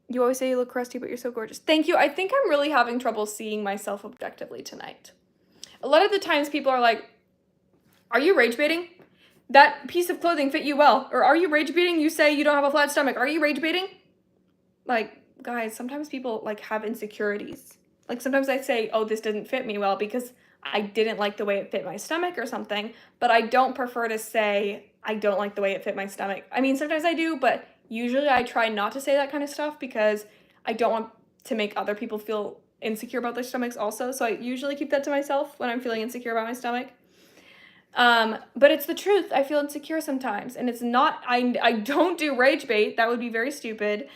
Speaker 1: You always say you look crusty, but you're so gorgeous. Thank you. I think I'm really having trouble seeing myself objectively tonight. A lot of the times people are like, are you rage baiting? That piece of clothing fit you well. Or are you rage baiting? You say you don't have a flat stomach. Are you rage baiting? Like, guys, sometimes people like have insecurities. Like sometimes I say, oh, this didn't fit me well because I didn't like the way it fit my stomach or something. But I don't prefer to say I don't like the way it fit my stomach. I mean, sometimes I do, but usually I try not to say that kind of stuff because I don't want to make other people feel insecure about their stomachs also. So I usually keep that to myself when I'm feeling insecure about my stomach. But it's the truth. I feel insecure sometimes. And it's not, I don't do rage bait. That would be very stupid.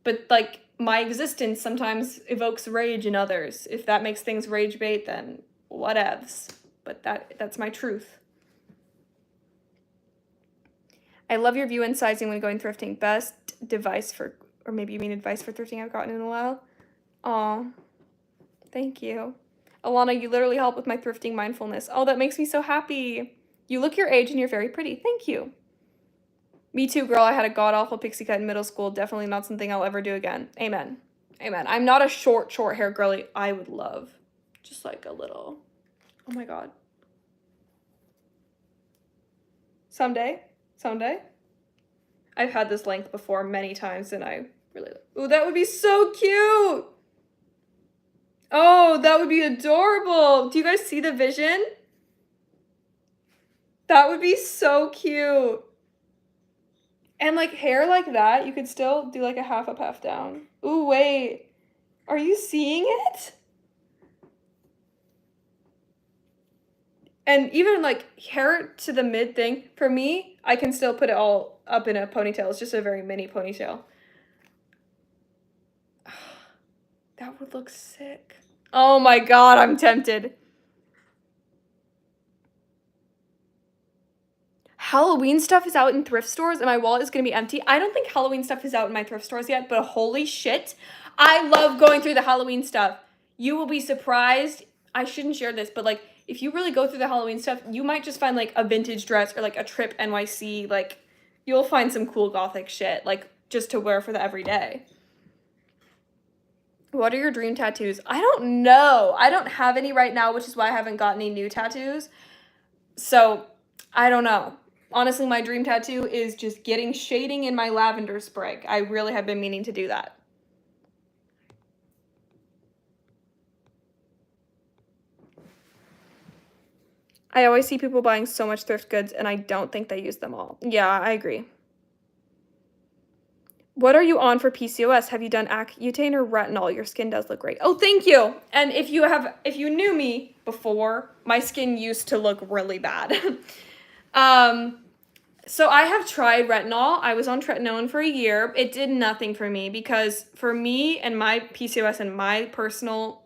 Speaker 1: But like my existence sometimes evokes rage in others. If that makes things rage bait, then whatevs. But that's my truth. I love your view and sizing when going thrifting. Best device for, or maybe you mean advice for thrifting I've gotten in a while. Aw, thank you. Alana, you literally help with my thrifting mindfulness. Oh, that makes me so happy. You look your age and you're very pretty. Thank you. Me too, girl. I had a god-awful pixie cut in middle school. Definitely not something I'll ever do again. Amen. Amen. I'm not a short hair girly. I would love just like a little. Oh my god. Someday. I've had this length before many times and I really... Ooh, that would be so cute! Oh, that would be adorable! Do you guys see the vision? That would be so cute. And like hair like that, you could still do like a half up, half down. Ooh, wait. Are you seeing it? And even like hair to the mid thing, for me, I can still put it all up in a ponytail. It's just a very mini ponytail. That would look sick. Oh my god, I'm tempted. Halloween stuff is out in thrift stores and my wallet is going to be empty. I don't think Halloween stuff is out in my thrift stores yet, but holy shit. I love going through the Halloween stuff. You will be surprised. I shouldn't share this, but like if you really go through the Halloween stuff, you might just find like a vintage dress or like a Trip NYC. Like you'll find some cool gothic shit like just to wear for the everyday. What are your dream tattoos? I don't know. I don't have any right now, which is why I haven't got any new tattoos. So I don't know. Honestly, my dream tattoo is just getting shading in my lavender sprig. I really have been meaning to do that. I always see people buying so much thrift goods and I don't think they use them all. Yeah, I agree. What are you on for PCOS? Have you done Accutane or retinol? Your skin does look great. Oh, thank you. And if you knew me before, my skin used to look really bad. So I have tried retinol. I was on tretinoin for a year. It did nothing for me because for me and my PCOS and my personal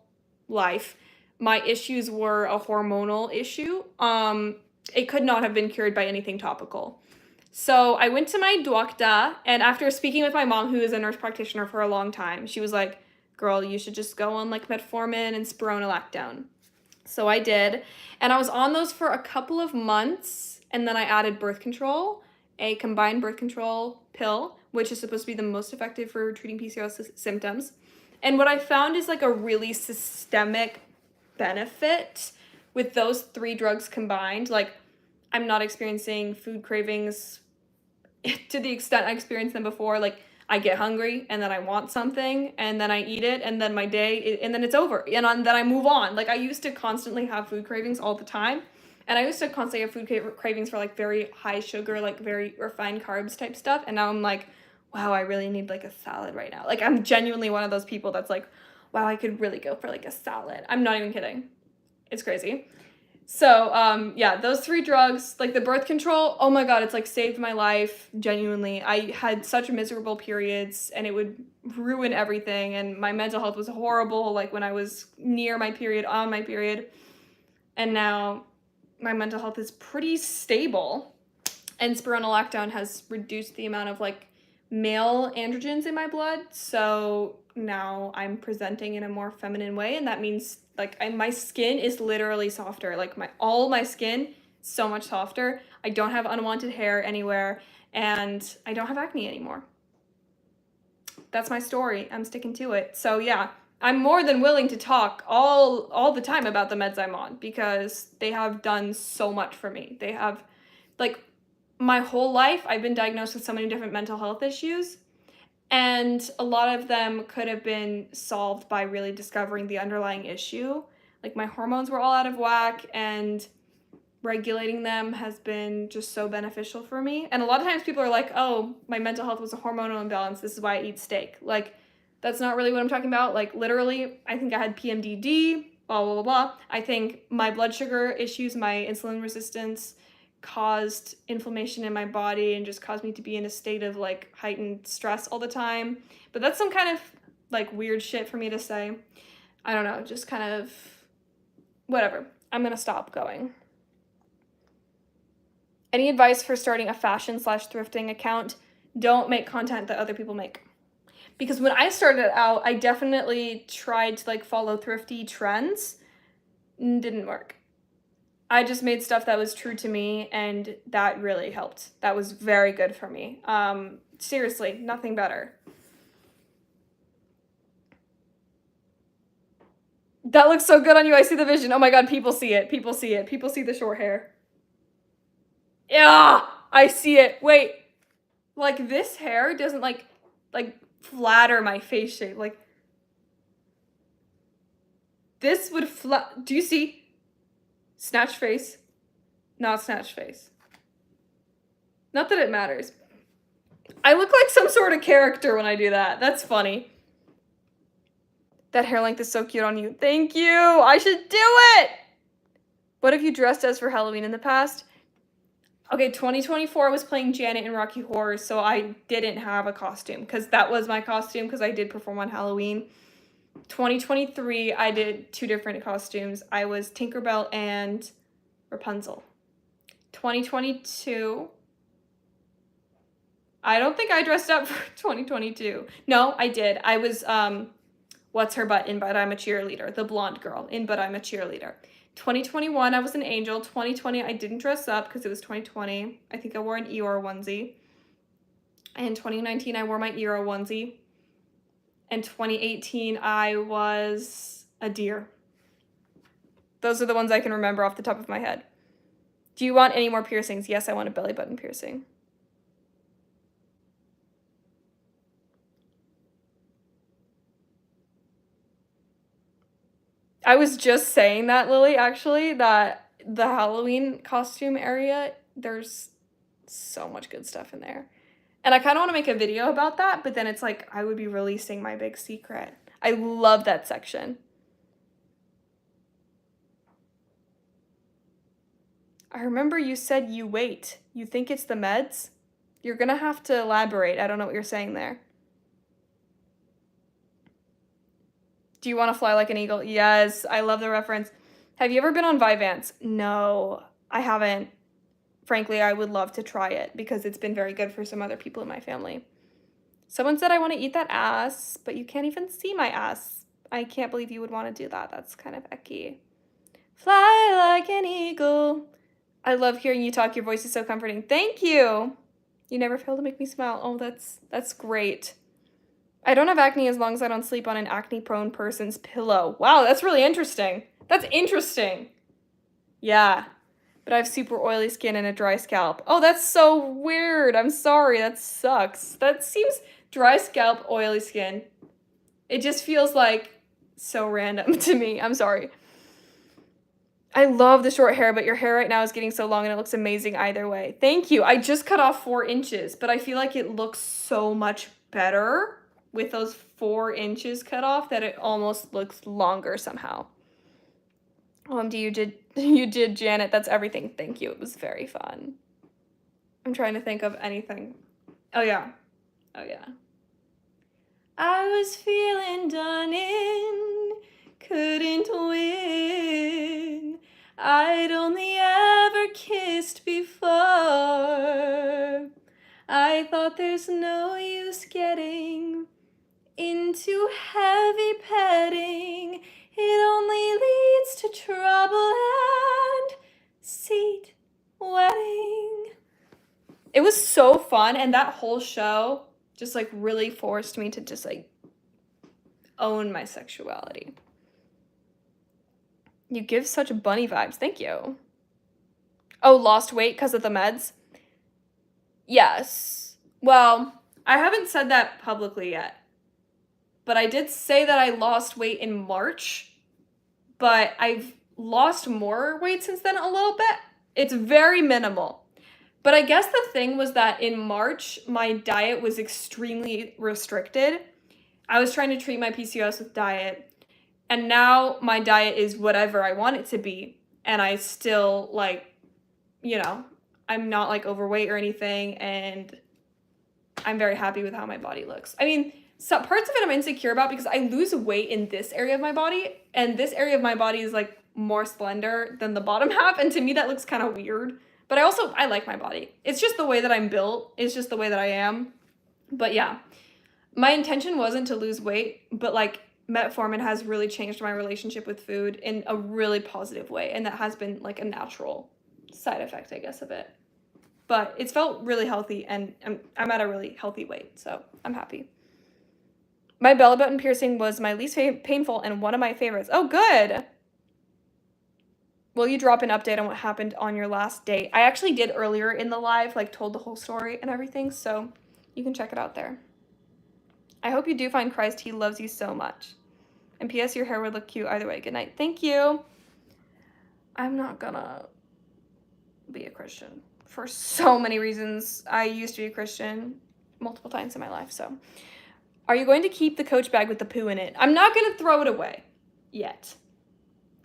Speaker 1: life, my issues were a hormonal issue. It could not have been cured by anything topical. So I went to my doctor, and after speaking with my mom, who is a nurse practitioner for a long time, she was like, girl, you should just go on like metformin and spironolactone. So I did, and I was on those for a couple of months, and then I added birth control, a combined birth control pill, which is supposed to be the most effective for treating PCOS symptoms. And what I found is like a really systemic benefit with those 3 drugs combined. Like, I'm not experiencing food cravings to the extent I experienced them before. Like, I get hungry and then I want something and then I eat it and then my day, and then it's over. And then I move on. Like, I used to constantly have food cravings all the time. And I used to constantly have food cravings for like very high sugar, like very refined carbs type stuff. And now I'm like, wow, I really need like a salad right now. Like, I'm genuinely one of those people that's like, wow, I could really go for like a salad. I'm not even kidding. It's crazy. So, yeah, those 3 drugs, like the birth control, oh my God, it's like saved my life, genuinely. I had such miserable periods and it would ruin everything, and my mental health was horrible, like when I was near my period, on my period, and now my mental health is pretty stable, and spironolactone has reduced the amount of like male androgens in my blood, so now I'm presenting in a more feminine way, and that means like my skin is literally softer. Like all my skin so much softer. I don't have unwanted hair anywhere, and I don't have acne anymore. That's my story. I'm sticking to it. So yeah, I'm more than willing to talk all the time about the meds I'm on, because they have done so much for me. They have, like, my whole life I've been diagnosed with so many different mental health issues, and a lot of them could have been solved by really discovering the underlying issue. Like, my hormones were all out of whack, and regulating them has been just so beneficial for me. And a lot of times people are like, oh, my mental health was a hormonal imbalance, this is why I eat steak. Like, that's not really what I'm talking about. Like, literally, I think I had PMDD, blah, blah, blah, blah. I think my blood sugar issues, my insulin resistance, caused inflammation in my body and just caused me to be in a state of like heightened stress all the time. But that's some kind of like weird shit for me to say. I don't know, just kind of whatever. I'm gonna stop going. Any advice for starting a fashion/thrifting account? Don't make content that other people make. Because when I started out, I definitely tried to like follow thrifty trends. Didn't work. I just made stuff that was true to me, and that really helped. That was very good for me. Seriously, nothing better. That looks so good on you. I see the vision. Oh my God, people see it. People see it. People see the short hair. Yeah, I see it. Wait, like this hair doesn't like flatter my face shape. Like, this would do you see? Snatch face, not snatch face. Not that it matters. I look like some sort of character when I do that. That's funny. That hair length is so cute on you. Thank you. I should do it. What have you dressed as for Halloween in the past? Okay, 2024 I was playing Janet in Rocky Horror, so I didn't have a costume, because that was my costume, because I did perform on Halloween. 2023, I did 2 different costumes. I was Tinkerbell and Rapunzel. 2022, I don't think I dressed up for 2022. No, I did. I was, what's her butt in But I'm a Cheerleader, the blonde girl in But I'm a Cheerleader. 2021, I was an angel. 2020, I didn't dress up because it was 2020. I think I wore an Eeyore onesie. And 2019, I wore my Eeyore onesie. And 2018, I was a deer. Those are the ones I can remember off the top of my head. Do you want any more piercings? Yes, I want a belly button piercing. I was just saying that, Lily, actually, that the Halloween costume area, there's so much good stuff in there. And I kind of want to make a video about that, but then it's like I would be releasing my big secret. I love that section. I remember you said you wait. You think it's the meds? You're gonna have to elaborate. I don't know what you're saying there. Do you want to fly like an eagle? Yes, I love the reference. Have you ever been on Vyvanse? No, I haven't. Frankly, I would love to try it because it's been very good for some other people in my family. Someone said I want to eat that ass, but you can't even see my ass. I can't believe you would want to do that. That's kind of icky. Fly like an eagle. I love hearing you talk. Your voice is so comforting. Thank you. You never fail to make me smile. Oh, that's great. I don't have acne as long as I don't sleep on an acne-prone person's pillow. Wow, that's really interesting. That's interesting. Yeah, but I have super oily skin and a dry scalp. Oh, that's so weird. I'm sorry. That sucks. That seems dry scalp, oily skin. It just feels like so random to me. I'm sorry. I love the short hair, but your hair right now is getting so long and it looks amazing either way. Thank you. I just cut off 4 inches, but I feel like it looks so much better with those 4 inches cut off that it almost looks longer somehow. OMG, you did, Janet. That's everything. Thank you. It was very fun. I'm trying to think of anything. Oh, yeah. I was feeling done in, couldn't win. I'd only ever kissed before. I thought there's no use getting into heavy petting. It only leads to trouble and seat wetting. It was so fun, and that whole show just like really forced me to just like own my sexuality. You give such bunny vibes. Thank you. Oh, lost weight because of the meds? Yes. Well, I haven't said that publicly yet. But I did say that I lost weight in March. But I've lost more weight since then a little bit. It's very minimal. But I guess the thing was that in March, my diet was extremely restricted. I was trying to treat my PCOS with diet. And now my diet is whatever I want it to be. And I still, like, you know, I'm not, like, overweight or anything. And I'm very happy with how my body looks. I mean, so parts of it I'm insecure about because I lose weight in this area of my body. And this area of my body is, like, more slender than the bottom half. And to me, that looks kind of weird. But I like my body. It's just the way that I'm built. It's just the way that I am. But, yeah. My intention wasn't to lose weight. But, like, metformin has really changed my relationship with food in a really positive way, and that has been like a natural side effect, I guess, of it. But it's felt really healthy, and I'm at a really healthy weight, so I'm happy. My belly button piercing was my least painful and one of my favorites. Oh, good. Will you drop an update on what happened on your last date? I actually did earlier in the live, like told the whole story and everything, so you can check it out there. I hope you do find Christ. He loves you so much. And P.S. your hair would look cute either way. Good night. Thank you. I'm not gonna be a Christian for so many reasons. I used to be a Christian multiple times in my life, so. Are you going to keep the Coach bag with the poo in it? I'm not gonna throw it away yet.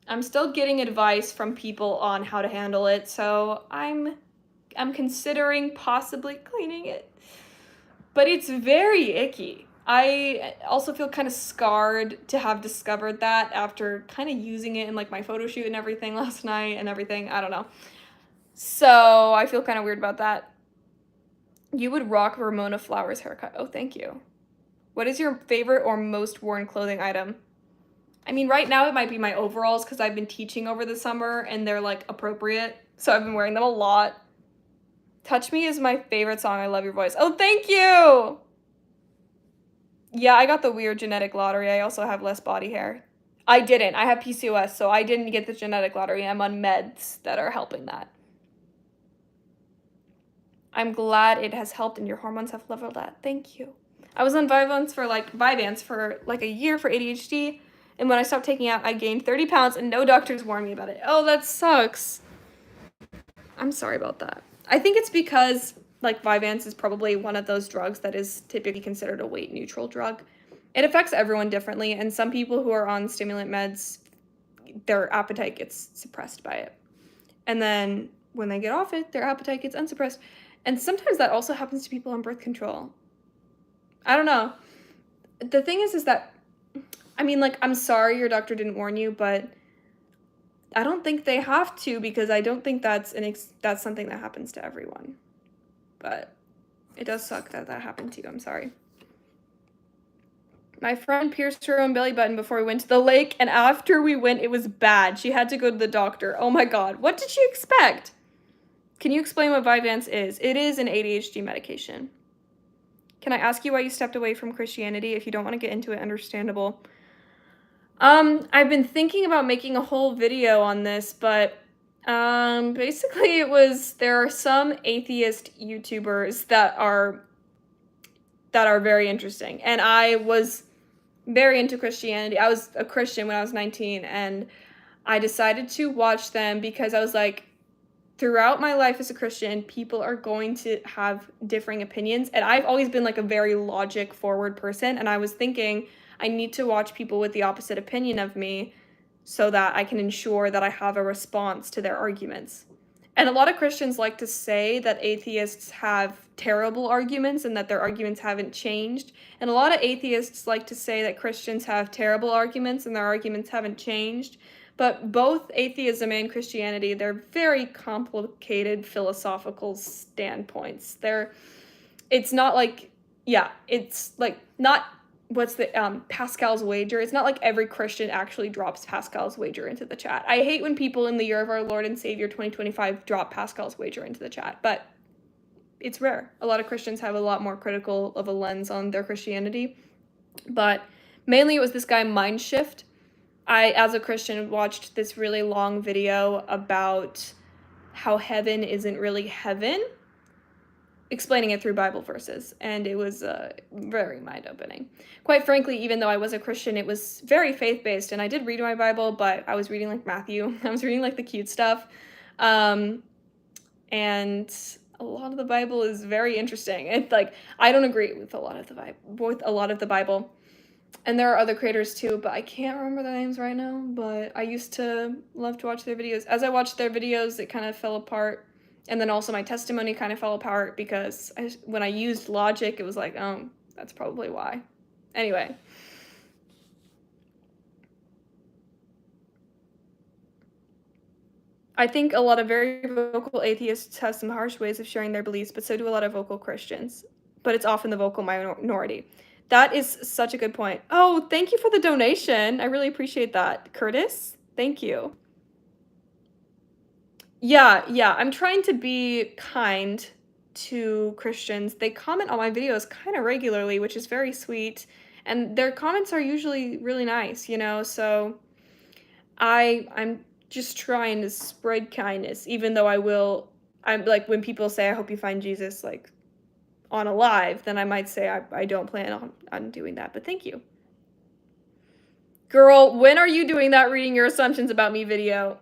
Speaker 1: I'm still getting advice from people on how to handle it, so I'm considering possibly cleaning it. But it's very icky. I also feel kind of scarred to have discovered that after kind of using it in like my photo shoot and everything last night and everything. I don't know. So I feel kind of weird about that. You would rock Ramona Flowers haircut. Oh, thank you. What is your favorite or most worn clothing item? I mean, right now it might be my overalls because I've been teaching over the summer and they're like appropriate. So I've been wearing them a lot. Touch Me is my favorite song. I love your voice. Oh, thank you. Yeah, I got the weird genetic lottery. I also have less body hair. I didn't. I have PCOS, so I didn't get the genetic lottery. I'm on meds that are helping that. I'm glad it has helped and your hormones have leveled out. Thank you. I was on Vyvanse for like a year for ADHD, and when I stopped taking out, I gained 30 pounds, and no doctors warned me about it. Oh, that sucks. I'm sorry about that. I think it's because like Vyvanse is probably one of those drugs that is typically considered a weight neutral drug. It affects everyone differently, and some people who are on stimulant meds, their appetite gets suppressed by it. And then when they get off it, their appetite gets unsuppressed. And sometimes that also happens to people on birth control. I don't know. The thing is that I mean, like, I'm sorry your doctor didn't warn you, but I don't think they have to because I don't think that's something that happens to everyone. But it does suck that that happened to you. I'm sorry. My friend pierced her own belly button before we went to the lake, and after we went, it was bad. She had to go to the doctor. Oh my god. What did she expect? Can you explain what Vyvanse is? It is an ADHD medication. Can I ask you why you stepped away from Christianity? If you don't want to get into it, understandable. I've been thinking about making a whole video on this, but basically there are some atheist YouTubers that are very interesting. And I was very into Christianity. I was a Christian when I was 19, and I decided to watch them because I was like, throughout my life as a Christian, people are going to have differing opinions. And I've always been like a very logic forward person. And I was thinking, I need to watch people with the opposite opinion of me so that I can ensure that I have a response to their arguments. And a lot of Christians like to say that atheists have terrible arguments and that their arguments haven't changed. And a lot of atheists like to say that Christians have terrible arguments and their arguments haven't changed. But both atheism and Christianity, they're very complicated philosophical standpoints. It's not like, yeah, it's like not what's the Pascal's wager. It's not like every Christian actually drops Pascal's wager into the chat. I hate when people in the year of our Lord and Savior 2025 drop Pascal's wager into the chat, but it's rare. A lot of Christians have a lot more critical of a lens on their Christianity, but mainly it was this guy Mindshift. I, as a Christian, watched this really long video about how heaven isn't really heaven, explaining it through Bible verses, and it was very mind-opening. Quite frankly, even though I was a Christian, it was very faith-based, and I did read my Bible, but I was reading like Matthew. I was reading like the cute stuff, and a lot of the Bible is very interesting. It's like, I don't agree with a lot of the Bible. And there are other creators too, but I can't remember their names right now, but I used to love to watch their videos. As I watched their videos, it kind of fell apart. And then also my testimony kind of fell apart because when I used logic, it was like, oh, that's probably why. Anyway. I think a lot of very vocal atheists have some harsh ways of sharing their beliefs, but so do a lot of vocal Christians. But it's often the vocal minority. That is such a good point. Oh, thank you for the donation. I really appreciate that. Curtis, thank you. Yeah, I'm trying to be kind to Christians. They comment on my videos kind of regularly, which is very sweet. And their comments are usually really nice, so I'm just trying to spread kindness, even though I'm like, when people say, I hope you find Jesus, like, on a live, then I might say I don't plan on doing that, but thank you. Girl, when are you doing that reading your assumptions about me video?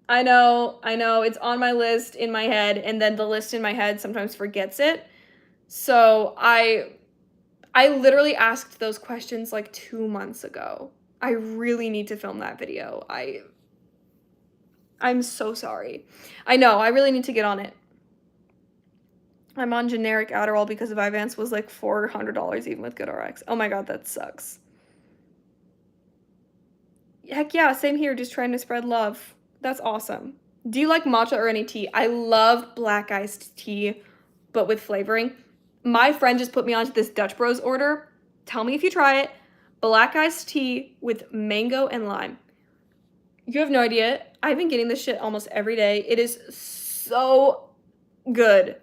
Speaker 1: I know, it's on my list in my head, and then the list in my head sometimes forgets it. So I literally asked those questions like 2 months ago. I really need to film that video. I'm so sorry. I know, I really need to get on it. I'm on generic Adderall because of Vyvanse was like $400 even with GoodRx. Oh my god, that sucks. Heck yeah, same here, just trying to spread love. That's awesome. Do you like matcha or any tea? I love black iced tea, but with flavoring. My friend just put me onto this Dutch Bros order. Tell me if you try it. Black iced tea with mango and lime. You have no idea. I've been getting this shit almost every day. It is so good.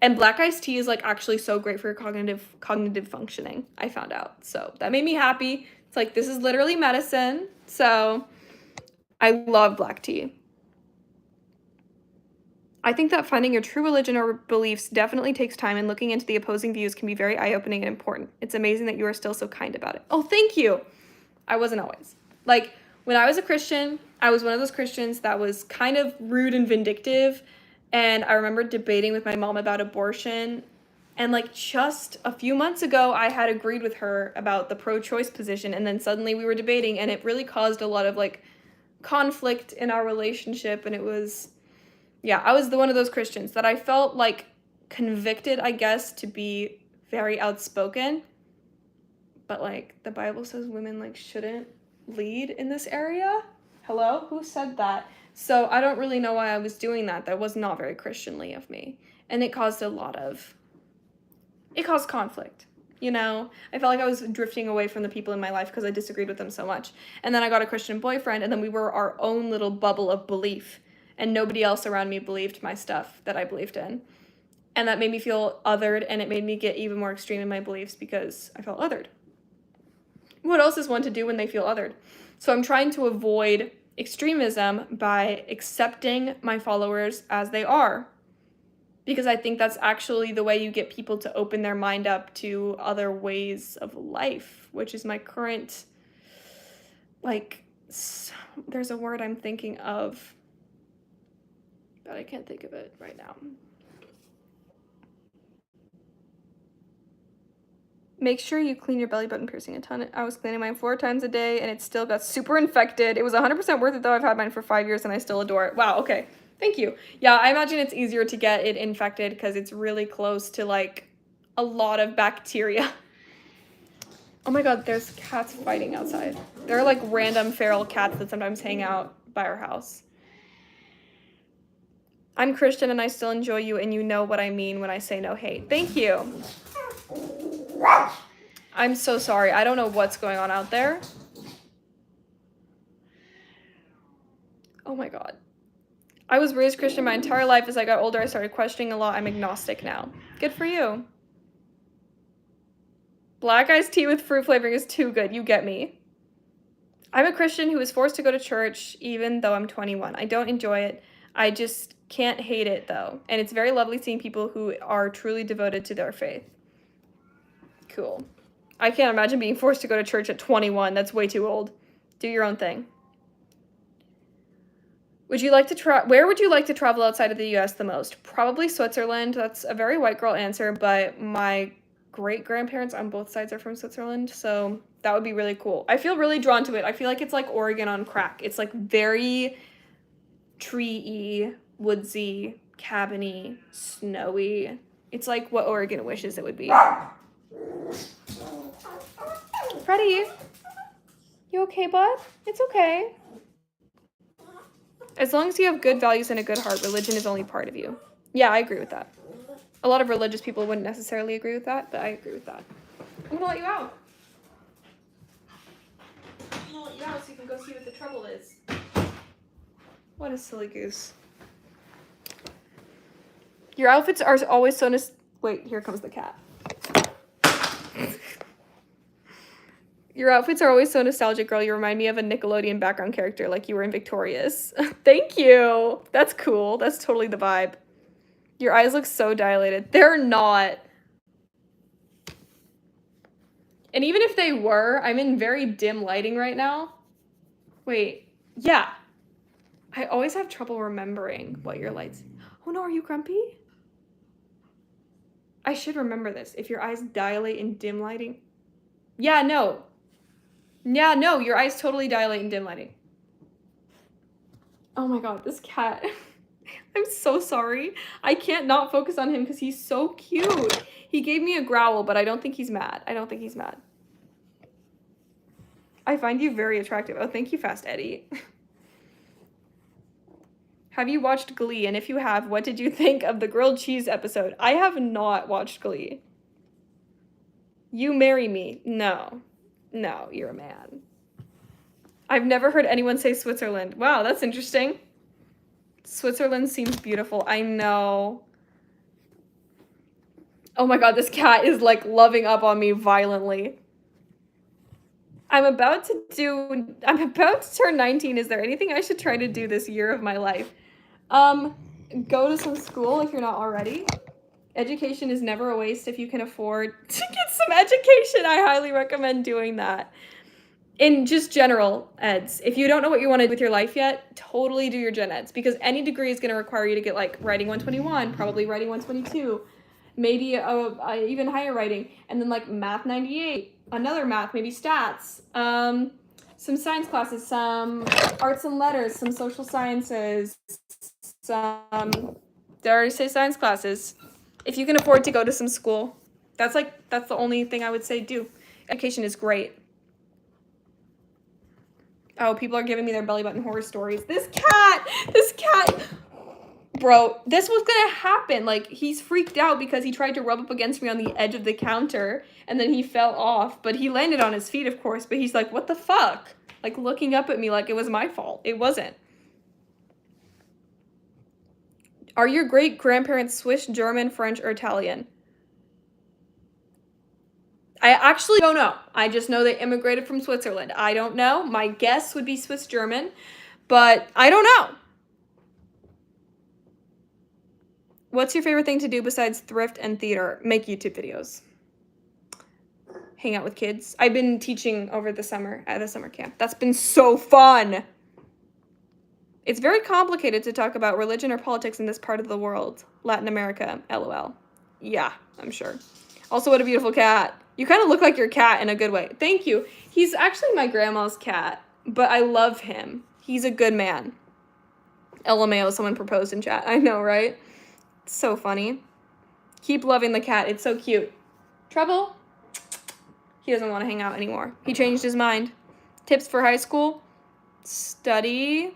Speaker 1: And black iced tea is like actually so great for your cognitive functioning, I found out. So that made me happy. It's like, this is literally medicine. So I love black tea. I think that finding your true religion or beliefs definitely takes time, and looking into the opposing views can be very eye-opening and important. It's amazing that you are still so kind about it. Oh, thank you. I wasn't always. Like, when I was a Christian, I was one of those Christians that was kind of rude and vindictive. And I remember debating with my mom about abortion. And like just a few months ago, I had agreed with her about the pro-choice position. And then suddenly we were debating, and it really caused a lot of like conflict in our relationship. And it was, yeah, I was one of those Christians that I felt like convicted, I guess, to be very outspoken. but like the Bible says women like shouldn't lead in this area. Hello? Who said that? So I don't really know why I was doing that. That was not very Christianly of me. And it caused conflict. You know, I felt like I was drifting away from the people in my life because I disagreed with them so much. And then I got a Christian boyfriend, and then we were our own little bubble of belief, and nobody else around me believed my stuff that I believed in. And that made me feel othered, and it made me get even more extreme in my beliefs because I felt othered. What else is one to do when they feel othered? So I'm trying to avoid extremism by accepting my followers as they are, because I think that's actually the way you get people to open their mind up to other ways of life, which is my current, like, there's a word I'm thinking of, but I can't think of it right now. Make sure you clean your belly button piercing a ton. I was cleaning mine 4 times a day, and it still got super infected. It was 100% worth it, though. I've had mine for 5 years, and I still adore it. Wow, okay. Thank you. Yeah, I imagine it's easier to get it infected because it's really close to, like, a lot of bacteria. Oh my god, there's cats fighting outside. There are, like, random feral cats that sometimes hang out by our house. I'm Christian, and I still enjoy you, and you know what I mean when I say no hate. Thank you. I'm so sorry. I don't know what's going on out there. Oh my god. I was raised Christian my entire life. As I got older, I started questioning a lot. I'm agnostic now. Good for you. Black iced tea with fruit flavoring is too good. You get me. I'm a Christian who was forced to go to church even though I'm 21. I don't enjoy it. I just can't hate it though. And it's very lovely seeing people who are truly devoted to their faith. Cool. I can't imagine being forced to go to church at 21. That's way too old. Do your own thing. Where would you like to travel outside of the US the most? Probably Switzerland. That's a very white girl answer, but my great-grandparents on both sides are from Switzerland, so that would be really cool. I feel really drawn to it. I feel like it's like Oregon on crack. It's like very tree-y, woodsy, cabin-y, snowy. It's like what Oregon wishes it would be. Freddie, you okay, bud? It's okay. As long as you have good values and a good heart, religion is only part of you. Yeah, I agree with that. A lot of religious people wouldn't necessarily agree with that, but I agree with that. I'm gonna let you out. I'm gonna let you out so you can go see what the trouble is. What a silly goose. Your outfits are always so wait, here comes the cat. Your outfits are always so nostalgic, girl. You remind me of a Nickelodeon background character, like you were in Victorious. Thank you. That's cool. That's totally the vibe. Your eyes look so dilated. They're not. And even if they were, I'm in very dim lighting right now. Wait. Yeah. I always have trouble remembering what your lights... Oh no, are you grumpy? I should remember this. If your eyes dilate in dim lighting... Yeah, no. Yeah, no, your eyes totally dilate in dim lighting. Oh my god, this cat. I'm so sorry. I can't not focus on him because he's so cute. He gave me a growl, but I don't think he's mad. I don't think he's mad. I find you very attractive. Oh, thank you, Fast Eddie. Have you watched Glee? And if you have, what did you think of the grilled cheese episode? I have not watched Glee. You marry me? No. No, you're a man. I've never heard anyone say Switzerland. Wow, that's interesting. Switzerland seems beautiful. I know. Oh my god, this cat is like loving up on me violently. I'm about to turn 19. Is there anything I should try to do this year of my life? Go to some school if you're not already. Education is never a waste if you can afford to get some education. I highly recommend doing that. In just general eds. If you don't know what you want to do with your life yet, totally do your gen eds, because any degree is going to require you to get like writing 121, probably writing 122, maybe even higher writing, and then like math 98, another math, maybe stats, some science classes, some arts and letters, some social sciences, some, did I already say science classes? If you can afford to go to some school, that's the only thing I would say do. Education is great. Oh, people are giving me their belly button horror stories. This cat. Bro, this was gonna happen. Like, he's freaked out because he tried to rub up against me on the edge of the counter, and then he fell off, but he landed on his feet, of course, but he's like, what the fuck? Like, looking up at me like it was my fault. It wasn't. Are your great-grandparents Swiss, German, French, or Italian? I actually don't know. I just know they immigrated from Switzerland. I don't know. My guess would be Swiss German, but I don't know. What's your favorite thing to do besides thrift and theater? Make YouTube videos. Hang out with kids. I've been teaching over the summer at a summer camp. That's been so fun. It's very complicated to talk about religion or politics in this part of the world. Latin America, LOL. Yeah, I'm sure. Also, what a beautiful cat. You kind of look like your cat in a good way. Thank you. He's actually my grandma's cat, but I love him. He's a good man. LMAO, someone proposed in chat. I know, right? It's so funny. Keep loving the cat. It's so cute. Trouble? He doesn't want to hang out anymore. He changed his mind. Tips for high school? Study.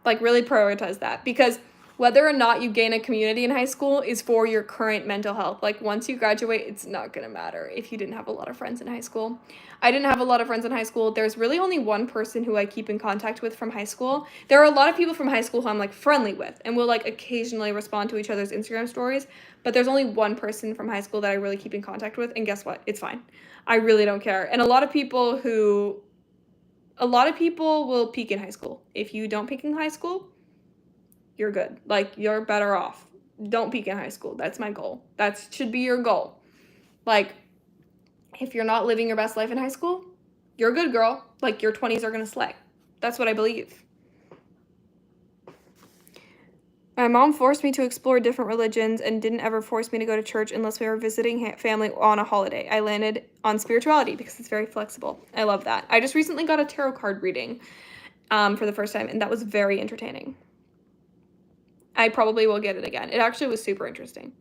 Speaker 1: Like, really prioritize that. Because whether or not you gain a community in high school is for your current mental health. Like, once you graduate, it's not going to matter if you didn't have a lot of friends in high school. I didn't have a lot of friends in high school. There's really only one person who I keep in contact with from high school. There are a lot of people from high school who I'm, like, friendly with, and we'll, like, occasionally respond to each other's Instagram stories. But there's only one person from high school that I really keep in contact with, and guess what? It's fine. I really don't care. And a lot of people will peak in high school. If you don't peak in high school, you're good. Like, you're better off. Don't peak in high school. That's my goal. That should be your goal. Like, if you're not living your best life in high school, you're a good girl. Like, your 20s are going to slay. That's what I believe. My mom forced me to explore different religions and didn't ever force me to go to church unless we were visiting family on a holiday. I landed on spirituality because it's very flexible. I love that. I just recently got a tarot card reading for the first time, and that was very entertaining. I probably will get it again. It actually was super interesting.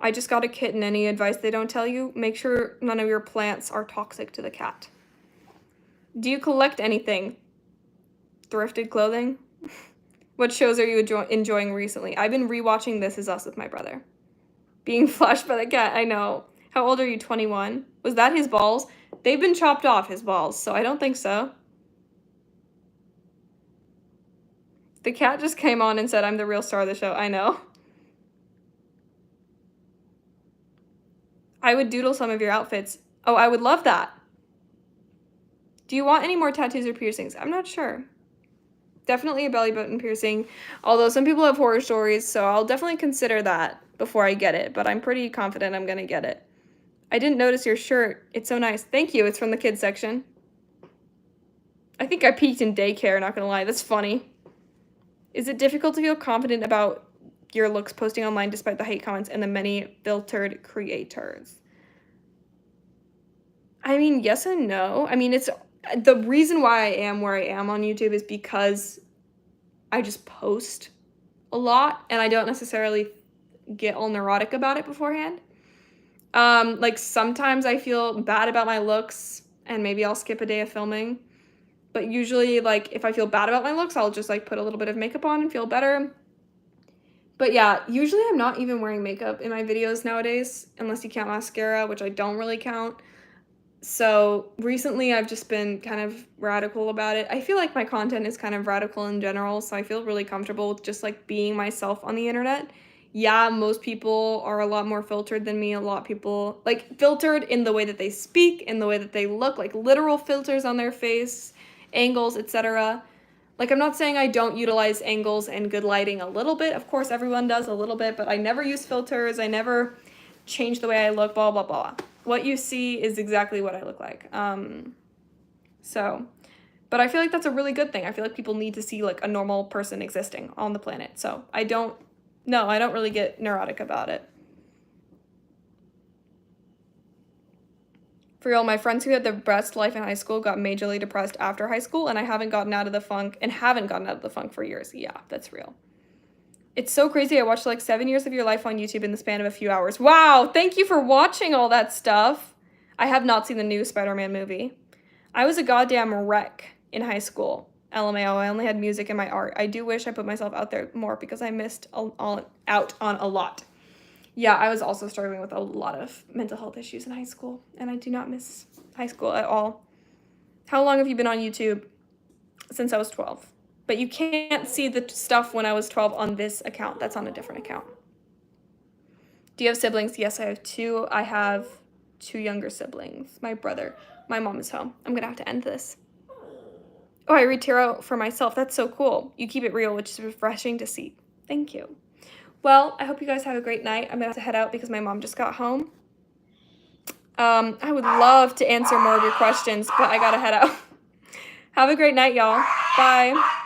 Speaker 1: I just got a kitten. Any advice they don't tell you? Make sure none of your plants are toxic to the cat. Do you collect anything? Thrifted clothing? What shows are you enjoying recently? I've been rewatching This Is Us with my brother. Being flushed by the cat, I know. How old are you, 21? Was that his balls? They've been chopped off, his balls, so I don't think so. The cat just came on and said, I'm the real star of the show. I know. I would doodle some of your outfits. Oh, I would love that. Do you want any more tattoos or piercings? I'm not sure. Definitely a belly button piercing, although some people have horror stories, so I'll definitely consider that before I get it, but I'm pretty confident I'm gonna get it. I didn't notice your shirt. It's so nice. Thank you. It's from the kids section. I think I peaked in daycare, not gonna lie. That's funny. Is it difficult to feel confident about your looks posting online despite the hate comments and the many filtered creators? I mean, yes and no. I mean, it's the reason why I am where I am on YouTube is because I just post a lot and I don't necessarily get all neurotic about it beforehand. Like, sometimes I feel bad about my looks and maybe I'll skip a day of filming. But usually, like, if I feel bad about my looks, I'll just, like, put a little bit of makeup on and feel better. But yeah, usually I'm not even wearing makeup in my videos nowadays, unless you count mascara, which I don't really count. So recently I've just been kind of radical about it. I feel like my content is kind of radical in general, so I feel really comfortable with just, like, being myself on the internet. Yeah, most people are a lot more filtered than me. A lot of people, like, filtered in the way that they speak, in the way that they look, like literal filters on their face, angles, etc. Like, I'm not saying I don't utilize angles and good lighting a little bit. Of course, everyone does a little bit, but I never use filters. I never change the way I look, blah, blah, blah. What you see is exactly what I look like. But I feel like that's a really good thing. I feel like people need to see, like, a normal person existing on the planet. So I don't really get neurotic about it. For real, my friends who had the best life in high school got majorly depressed after high school, and I haven't gotten out of the funk for years. Yeah, that's real. It's so crazy. I watched like 7 years of your life on YouTube in the span of a few hours. Wow, thank you for watching all that stuff. I have not seen the new Spider-Man movie. I was a goddamn wreck in high school. LMAO, I only had music and my art. I do wish I put myself out there more because I missed out on a lot. Yeah, I was also struggling with a lot of mental health issues in high school, and I do not miss high school at all. How long have you been on YouTube? Since I was 12. But you can't see the stuff when I was 12 on this account. That's on a different account. Do you have siblings? Yes, I have 2. I have 2 younger siblings. My brother. My mom is home. I'm going to have to end this. Oh, I read tarot for myself. That's so cool. You keep it real, which is refreshing to see. Thank you. Well, I hope you guys have a great night. I'm going to have to head out because my mom just got home. I would love to answer more of your questions, but I got to head out. Have a great night, y'all. Bye.